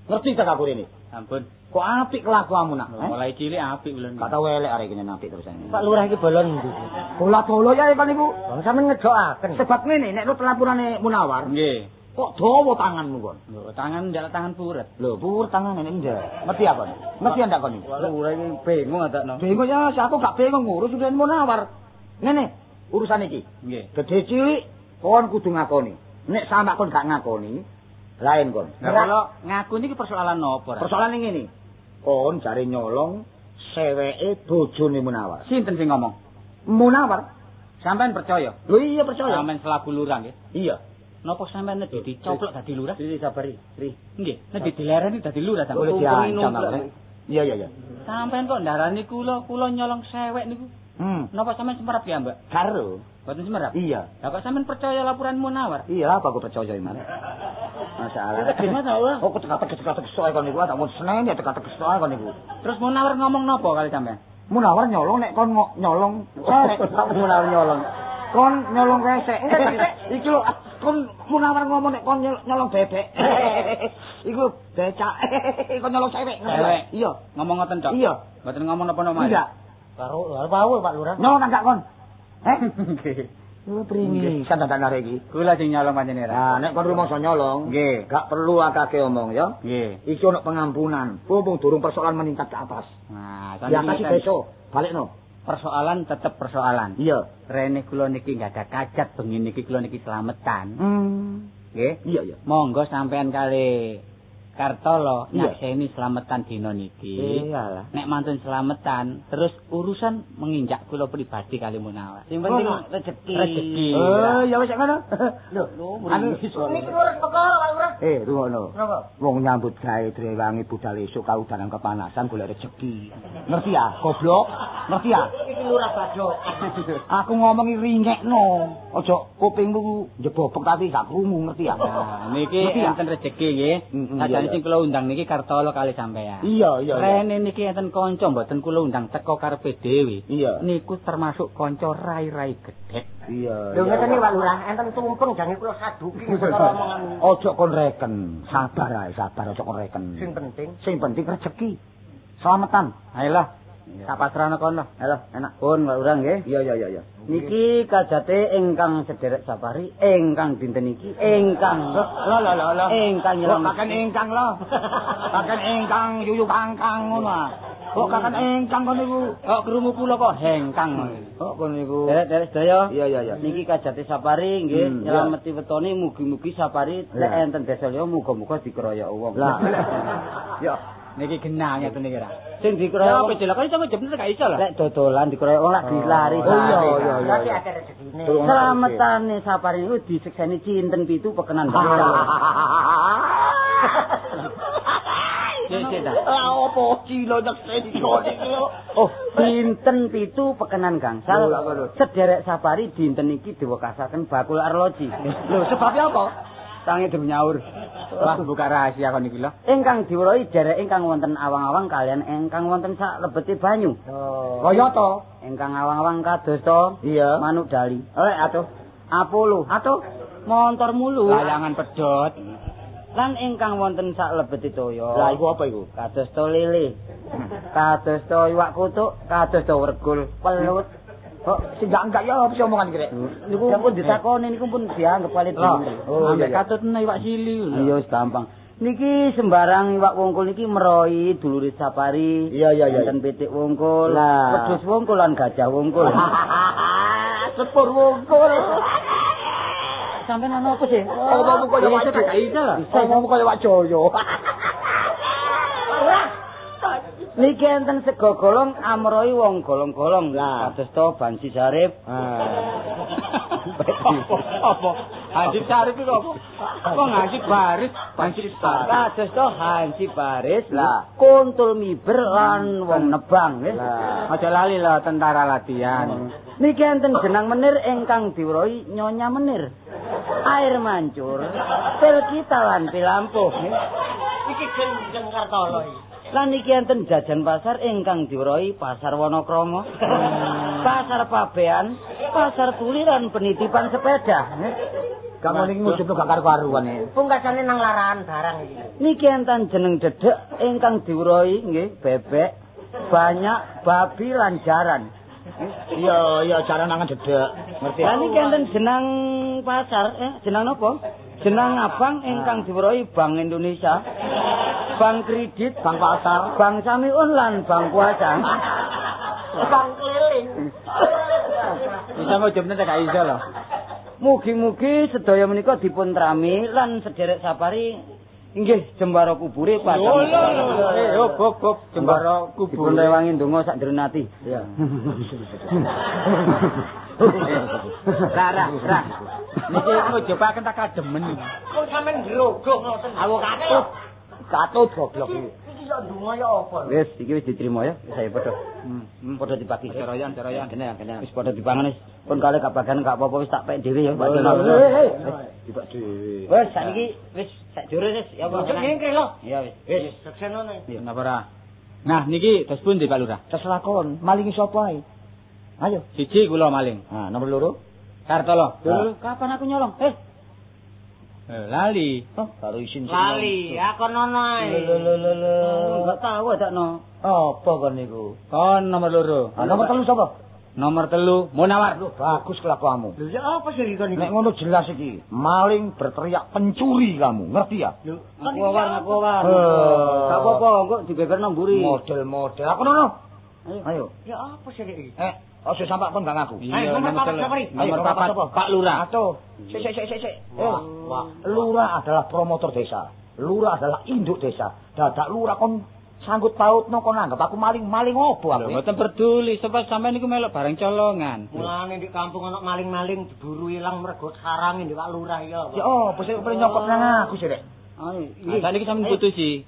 [SPEAKER 5] Ngerti tak aku rene?
[SPEAKER 3] Ampun.
[SPEAKER 5] Kok apik kelakuanmu nak?
[SPEAKER 3] Mulai cilik apik kula niku.
[SPEAKER 5] Gak tau elek arek kene apik terusan.
[SPEAKER 2] Pak Lurah iki bolon ndi?
[SPEAKER 5] Bola-bola ya kan niku.
[SPEAKER 2] Wong sampean ngejokaken.
[SPEAKER 5] Sebab ngene nek lu pelapurane Munawar,
[SPEAKER 3] Nggih.
[SPEAKER 5] kok dawa tanganmu kon?
[SPEAKER 3] Lho, tangan njaluk tangan puret.
[SPEAKER 5] Lho, pur tangane nek ndak. Ngerti apa? Ngerti ndak kon?
[SPEAKER 1] Lurah iki bingung adakno.
[SPEAKER 5] Bingung ya, aku gak bingung ngurus udah Munawar. Ngene, urusan iki.
[SPEAKER 3] Nggih.
[SPEAKER 5] Gede cilik kon kudu ngakoni. Nek sama kon gak ngakoni, lain kon.
[SPEAKER 3] Lah kalau ngaku niki persoalan nopo, Ra?
[SPEAKER 5] Persoalan ngene. Kon jare nyolong seweke bojone Munawar.
[SPEAKER 3] Sinten sing ngomong?
[SPEAKER 5] Munawar.
[SPEAKER 3] Sampean percaya?
[SPEAKER 5] Lho iya percaya.
[SPEAKER 3] Sampean selaku lurah nggih.
[SPEAKER 5] Iya.
[SPEAKER 3] Napa sampean nek dicoplok dadi lurah?
[SPEAKER 1] Ri Sapari. Ri.
[SPEAKER 3] Nggih, nek dilereni dadi lurah sampean.
[SPEAKER 5] Boleh diancam
[SPEAKER 3] Numplek.
[SPEAKER 5] Rek. Iya.
[SPEAKER 3] Sampean kok ndarani kula nyolong sewek niku. Napa sampean semerap ya, Mbak?
[SPEAKER 5] Karo.
[SPEAKER 3] Boten semerap?
[SPEAKER 5] Iya.
[SPEAKER 3] Lah kok sampean percaya laporan Munawar?
[SPEAKER 5] Iya, apa aku percaya iman. Masalah.
[SPEAKER 3] Gimana Allah?
[SPEAKER 5] Oh, ketek soal kon niku, tak mau seneng ya ketek soal kon niku.
[SPEAKER 3] Terus Munawar ngomong napa kali sampean?
[SPEAKER 5] Munawar nyolong nek kon nyolong sewek.
[SPEAKER 1] Munawar nyolong.
[SPEAKER 5] Kon nyolong resek. Iki lho, kon Munawar ngomong nek kon nyolong bebek. Iku becak. Kon nyolong sewek.
[SPEAKER 3] Sewek?
[SPEAKER 5] Iya.
[SPEAKER 3] Ngomong ngoten tok?
[SPEAKER 5] Iya.
[SPEAKER 3] Boten ngomong napa-napa.
[SPEAKER 5] Iya.
[SPEAKER 2] Karo pawul Pak Lurah.
[SPEAKER 5] Nyolong enggak kon?
[SPEAKER 3] Nggih.
[SPEAKER 5] Lu pringisan tak arek iki.
[SPEAKER 3] Kula sing nyolong panjenengan.
[SPEAKER 5] Nah, nek kon rumangsa nyolong,
[SPEAKER 3] Nggih.
[SPEAKER 5] gak perlu akeh omong ya.
[SPEAKER 3] Nggih.
[SPEAKER 5] Iki ono pengampunan. Mumpung durung persoalan meningkat ke atas.
[SPEAKER 3] Nah,
[SPEAKER 5] Ya kasih besok, balikno.
[SPEAKER 3] persoalan tetep persoalan.
[SPEAKER 5] Iya.
[SPEAKER 3] Rene kula niki enggak ada kajat bengi niki kula niki slametan. Nggih.
[SPEAKER 5] Iya.
[SPEAKER 3] Monggo sampean kali Kartolo
[SPEAKER 5] Iya.
[SPEAKER 3] nyakseni slametan dina niki.
[SPEAKER 5] Iyalah.
[SPEAKER 3] Nek mantun slametan, terus urusan menginjak kula pribadi kali Munawar.
[SPEAKER 1] Sing penting rezeki.
[SPEAKER 3] Rezeki.
[SPEAKER 5] Ya wis ngono.
[SPEAKER 1] Lho,
[SPEAKER 5] Anu
[SPEAKER 2] Niki urus perkara Pak Lurah.
[SPEAKER 5] rungokno.
[SPEAKER 2] Napa?
[SPEAKER 5] Wong nyambut gawe drewangi budal esuk kaudanan kepanasan golek rezeki. Ngerti ya, goblok? Ngerti ya?
[SPEAKER 2] Iki Lurah Badok.
[SPEAKER 5] Aku ngomongi ringekno. Aja kupingmu njebobok tapi gak krungu, ngerti ya?
[SPEAKER 3] Nah, niki
[SPEAKER 5] Ngerti ya?
[SPEAKER 3] enten rezeki nggih. Sajane sing kula undang niki Kartolo kali sampean.
[SPEAKER 5] Iya.
[SPEAKER 3] Rene niki enten kanca mboten kula undang teko karepe dhewe.
[SPEAKER 5] Iya.
[SPEAKER 3] Niku termasuk kanca rai-rai gedhe.
[SPEAKER 5] Iya.
[SPEAKER 2] Lho ngeten iki Pak Lurah, enten tumpeng jange kula saduki perkara omongan.
[SPEAKER 5] Ojo kon reken, sabar ae, sabar ojo kon reken. Sing penting rezeki. Slametan.
[SPEAKER 3] Ayolah. Tak pasrahno kono.
[SPEAKER 1] Halo, enak pun Pak Urang nggih.
[SPEAKER 5] Iya.
[SPEAKER 1] Niki kajate ingkang sederek safari, ingkang dinten iki, ingkang ingkang nyelamet.
[SPEAKER 5] Kakek ingkang lho. Kakek ingkang yuyu kangkang ngono. Kok kakek ingkang kono niku?
[SPEAKER 3] Kok krungu kula kok hengkang.
[SPEAKER 5] Kok kono niku?
[SPEAKER 1] Derek sedaya.
[SPEAKER 5] Iya.
[SPEAKER 1] Niki kajate safari nggih nyelameti wetone mugi-mugi safari nek enten desa liya muga-muga dikeroyok wong.
[SPEAKER 5] Lah. Ya.
[SPEAKER 3] Niki genah ngeten iki ra.
[SPEAKER 1] Sing dikeroyok
[SPEAKER 3] Apa jelek kok iso bener gak iso lho.
[SPEAKER 1] lek dodolan dikeroyok wong lak dilari.
[SPEAKER 5] Iya.
[SPEAKER 2] Tapi ada rezekine.
[SPEAKER 1] Selametane safari niku disekseni cinten 7 pekenan.
[SPEAKER 5] Lah opo cilo nyekseni kok iki.
[SPEAKER 1] Oh, dinten 7 pekenan gangsal. Sederek safari dinten iki diwekasaken bakul arloji.
[SPEAKER 5] Lho sebabnya apa?
[SPEAKER 1] Tangi durung nyaur.
[SPEAKER 3] Wah, buka rahasia kon iki lho.
[SPEAKER 1] Ingkang diweruhi derek ingkang wonten awang-awang kalian ingkang wonten sak lebete banyu.
[SPEAKER 5] Kaya to?
[SPEAKER 1] Ingkang awang-awang kados to.
[SPEAKER 5] Iya.
[SPEAKER 1] Manuk Dali. Atuh. Apolo. Atuh. Montor mulu.
[SPEAKER 3] Layangan pedhot.
[SPEAKER 1] Lan ingkang wonten sak lebete toya.
[SPEAKER 5] Lah iku apa iku?
[SPEAKER 1] Kados to lele. Kados to iwak kutuk, kados to wergul, pelut.
[SPEAKER 5] Kok sing enggak ya apa sih omongan iki rek?
[SPEAKER 1] Niku pun ditakoni niku pun dianggep paling bener.
[SPEAKER 5] Oh,
[SPEAKER 3] Ambek
[SPEAKER 5] iya.
[SPEAKER 3] katutne iwak sili.
[SPEAKER 1] Iya wis gampang. Niki sembarang iwak wungkul niki meroi dulure safari.
[SPEAKER 5] Iya.
[SPEAKER 1] Enten pitik wungkul,
[SPEAKER 5] Lah.
[SPEAKER 1] wedhus wungkul lan gajah wungkul.
[SPEAKER 5] Sepur wungkul.
[SPEAKER 1] Sampeyan ana apa sih?
[SPEAKER 5] Omongmu kaya wak
[SPEAKER 3] gak iso lho.
[SPEAKER 5] Omongmu kaya wak Joyo.
[SPEAKER 1] Niki enten sego golong amroi wong golong-golong.
[SPEAKER 5] Lah.
[SPEAKER 1] Kados to Bansi Sarip.
[SPEAKER 3] Apa? Hansip Sarip iku apa? Kok ngasih baris Hansip Sarip.
[SPEAKER 1] Kados to Hansi Baris.
[SPEAKER 5] Lah.
[SPEAKER 1] Kuntul miber lan wong nebang nggih.
[SPEAKER 5] Lah.
[SPEAKER 3] Aja lali lho tentara latihan.
[SPEAKER 1] Niki enten jenang menir ingkang diweruhi Nyonya Menir. Air mancur, pil kita lan pilampuh.
[SPEAKER 2] Iki jeneng Kartolo iki.
[SPEAKER 1] Lan iki enten jajan pasar ingkang diweruhi Pasar Wonokrama. Pasar Pabean, Pasar Tuli lan penitipan sepeda.
[SPEAKER 5] Kamu niki ngujubno gak karo-karuan iki.
[SPEAKER 2] Pungkasane nang larahan barang iki.
[SPEAKER 1] Niki enten jeneng dedek ingkang diweruhi nggih bebek, banyak, babi lan jaran.
[SPEAKER 5] Iya, jaran nangan dedek. Ngerti?
[SPEAKER 1] Lah niki enten jeneng pasar, jeneng napa? Jeneng abang ingkang diweruhi Bank Indonesia, Bank Kredit,
[SPEAKER 5] Bang Pasar.
[SPEAKER 1] Bank Samiun lan Bank Kuasa.
[SPEAKER 2] Bang keliling.
[SPEAKER 3] Bisa ngujub nek gak iso lho.
[SPEAKER 1] Mugi-mugi sedaya menika dipun trami lan sederek safari inggih jembara kubure padang.
[SPEAKER 3] Hop, jembara
[SPEAKER 1] Dipun
[SPEAKER 3] kubur.
[SPEAKER 1] rewangi ndonga sak drenati.
[SPEAKER 5] Iya.
[SPEAKER 3] Ra. Niki ngujubaken tak kademen.
[SPEAKER 2] Kok sampean grogoh ngoten.
[SPEAKER 5] Aku katut goblok iki.
[SPEAKER 2] Iki yo ndonga ya apa?
[SPEAKER 1] Wis iki wis diterima ya, saya padha. Padha dibagi.
[SPEAKER 3] Ceroyan.
[SPEAKER 1] Kene. Wis padha dipangan wis. Pun kali kabagan gak apa-apa wis tak pek dhewe ya.
[SPEAKER 5] Dibak dhewe.
[SPEAKER 1] Wis saiki wis sak jure wis ya apa.
[SPEAKER 2] Ngene lho.
[SPEAKER 1] Iya wis.
[SPEAKER 2] Wis seksenone.
[SPEAKER 3] Napa ra? Nah, niki dos pundi Pak Lurah?
[SPEAKER 5] Tes lakon, malingi sapa ae? Ayo.
[SPEAKER 3] Siji kula maling.
[SPEAKER 5] Nah, nomor loro.
[SPEAKER 3] Kartolo.
[SPEAKER 1] Dulu kapan aku nyolong?
[SPEAKER 3] Lali.
[SPEAKER 5] Karo isin.
[SPEAKER 2] Lali, aku nono ae.
[SPEAKER 1] Enggak tahu adakno.
[SPEAKER 5] Apa kon niku?
[SPEAKER 3] Kon nomor loro.
[SPEAKER 5] Nomor 3 sapa?
[SPEAKER 3] Nomor 3 Munawar.
[SPEAKER 5] Bagus kelakuanmu.
[SPEAKER 2] Lho ya apa sih iki?
[SPEAKER 5] Nek ngono jelas iki, maling berteriak pencuri kamu, ngerti ya?
[SPEAKER 1] Aku war.
[SPEAKER 5] Eh.
[SPEAKER 1] Gak apa-apa, kok dibeberno mburi.
[SPEAKER 5] Model-model. Aku nono.
[SPEAKER 1] Ayo.
[SPEAKER 2] Ya apa sih iki?
[SPEAKER 5] Ojo sampai kon gak ngaku.
[SPEAKER 3] Iya,
[SPEAKER 2] nomor
[SPEAKER 3] nomor
[SPEAKER 2] papat siapa nih?
[SPEAKER 3] Nomor
[SPEAKER 5] Ayo,
[SPEAKER 3] 4
[SPEAKER 5] siapa?
[SPEAKER 3] Pak Lurah.
[SPEAKER 5] Atuh. Sik.
[SPEAKER 2] Wah.
[SPEAKER 5] Lurah adalah promotor desa. Lurah adalah induk desa. Dadak lurah kon sanggut pautno kon anggap aku maling opo aku?
[SPEAKER 3] Mboten peduli sebab sampean niku melok bareng colongan.
[SPEAKER 2] Mulane di kampung ana maling-maling diburu ilang mergo sarang di Pak Lurah ya.
[SPEAKER 5] Ya opo sik pengen nyokot nang aku sih, Rek.
[SPEAKER 1] Ayo.
[SPEAKER 3] Nah, saiki sampean putusi.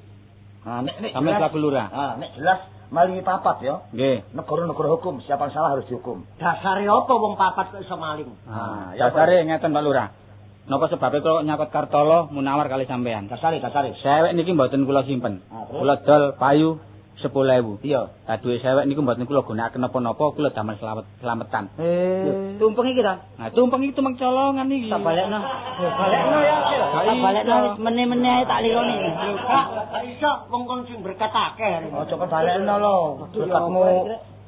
[SPEAKER 5] Nah, nek
[SPEAKER 3] Sampeyan
[SPEAKER 5] jelas-
[SPEAKER 3] selaku lurah.
[SPEAKER 5] Ah, nek jelas malingi papat ya.
[SPEAKER 3] Nggih.
[SPEAKER 5] Negara-negara hukum, siapa yang salah harus dihukum.
[SPEAKER 2] Dasare apa wong papat kok iso maling?
[SPEAKER 5] Ah, ya
[SPEAKER 3] Dasare ngeten Pak Lurah. Napa sebabnya kok nyakot Kartolo Munawar kali sampean?
[SPEAKER 5] Dasare.
[SPEAKER 3] Sewek niki mboten kula simpen.
[SPEAKER 5] Ah, terus?
[SPEAKER 3] Kula dol payu 10.000.
[SPEAKER 5] Iya.
[SPEAKER 3] Lah duwe sewek niku mboten kula gunakaken napa-napa, kula damel selametan.
[SPEAKER 1] Tumpeng iki ta?
[SPEAKER 3] Nah, tumpeng iki tumeng colongan iki.
[SPEAKER 1] Tak balekno.
[SPEAKER 2] Balekno ya.
[SPEAKER 1] Tak balekno wis meneh-meneh ae tak lironi.
[SPEAKER 2] Gak iso wong kon sing berkat akeh.
[SPEAKER 5] Ojo kon balekno lho. Berkatmu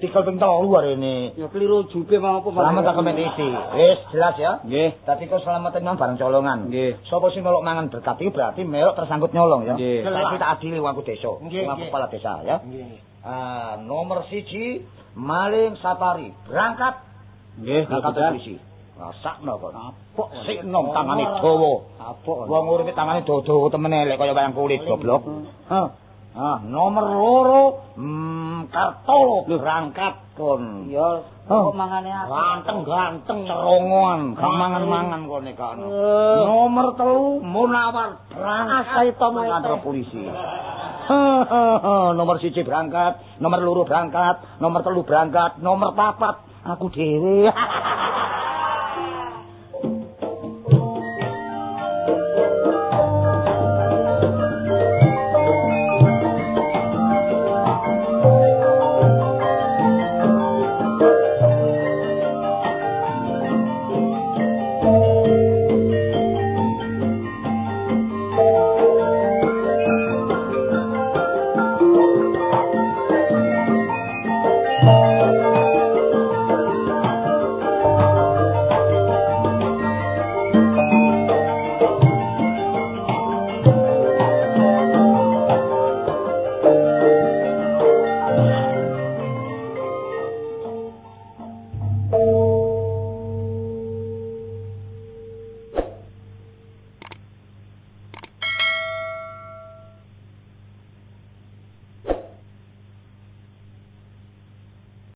[SPEAKER 5] tikel ping 3 arene.
[SPEAKER 1] Ya keliru jupe mau apa
[SPEAKER 5] Selamat tak kompetisi. Wis jelas ya.
[SPEAKER 3] Nggih.
[SPEAKER 5] Dadi kok selamatin nang bareng colongan.
[SPEAKER 3] Nggih.
[SPEAKER 5] Sapa sing melok mangan berkat iki berarti melok tersangkut nyolong ya.
[SPEAKER 3] Nggih.
[SPEAKER 5] Saiki tak adili wong desa.
[SPEAKER 2] Nggih,
[SPEAKER 5] Wong
[SPEAKER 2] nggih.
[SPEAKER 5] kepala desa ya.
[SPEAKER 2] Nggih.
[SPEAKER 5] Nomor 1 maling safari berangkat
[SPEAKER 3] Nggih,
[SPEAKER 5] berangkat
[SPEAKER 3] Bapak.
[SPEAKER 5] polisi. Sakno kok. Apok sik enom tangane dawa.
[SPEAKER 1] Apok.
[SPEAKER 5] Wong uripe tangane dawa temen elek kaya wayang kulit goblok. Nomor 2 Kartolo berangkat kon.
[SPEAKER 1] Ya kok mangane aku.
[SPEAKER 5] Ganteng-ganteng cerongoan, mangan-mangan kene kan. Nomor 3 Munawar berangkat kantor polisi. Nomor 1 berangkat, nomor 2 berangkat, nomor 3 berangkat, nomor 4 aku dhewe.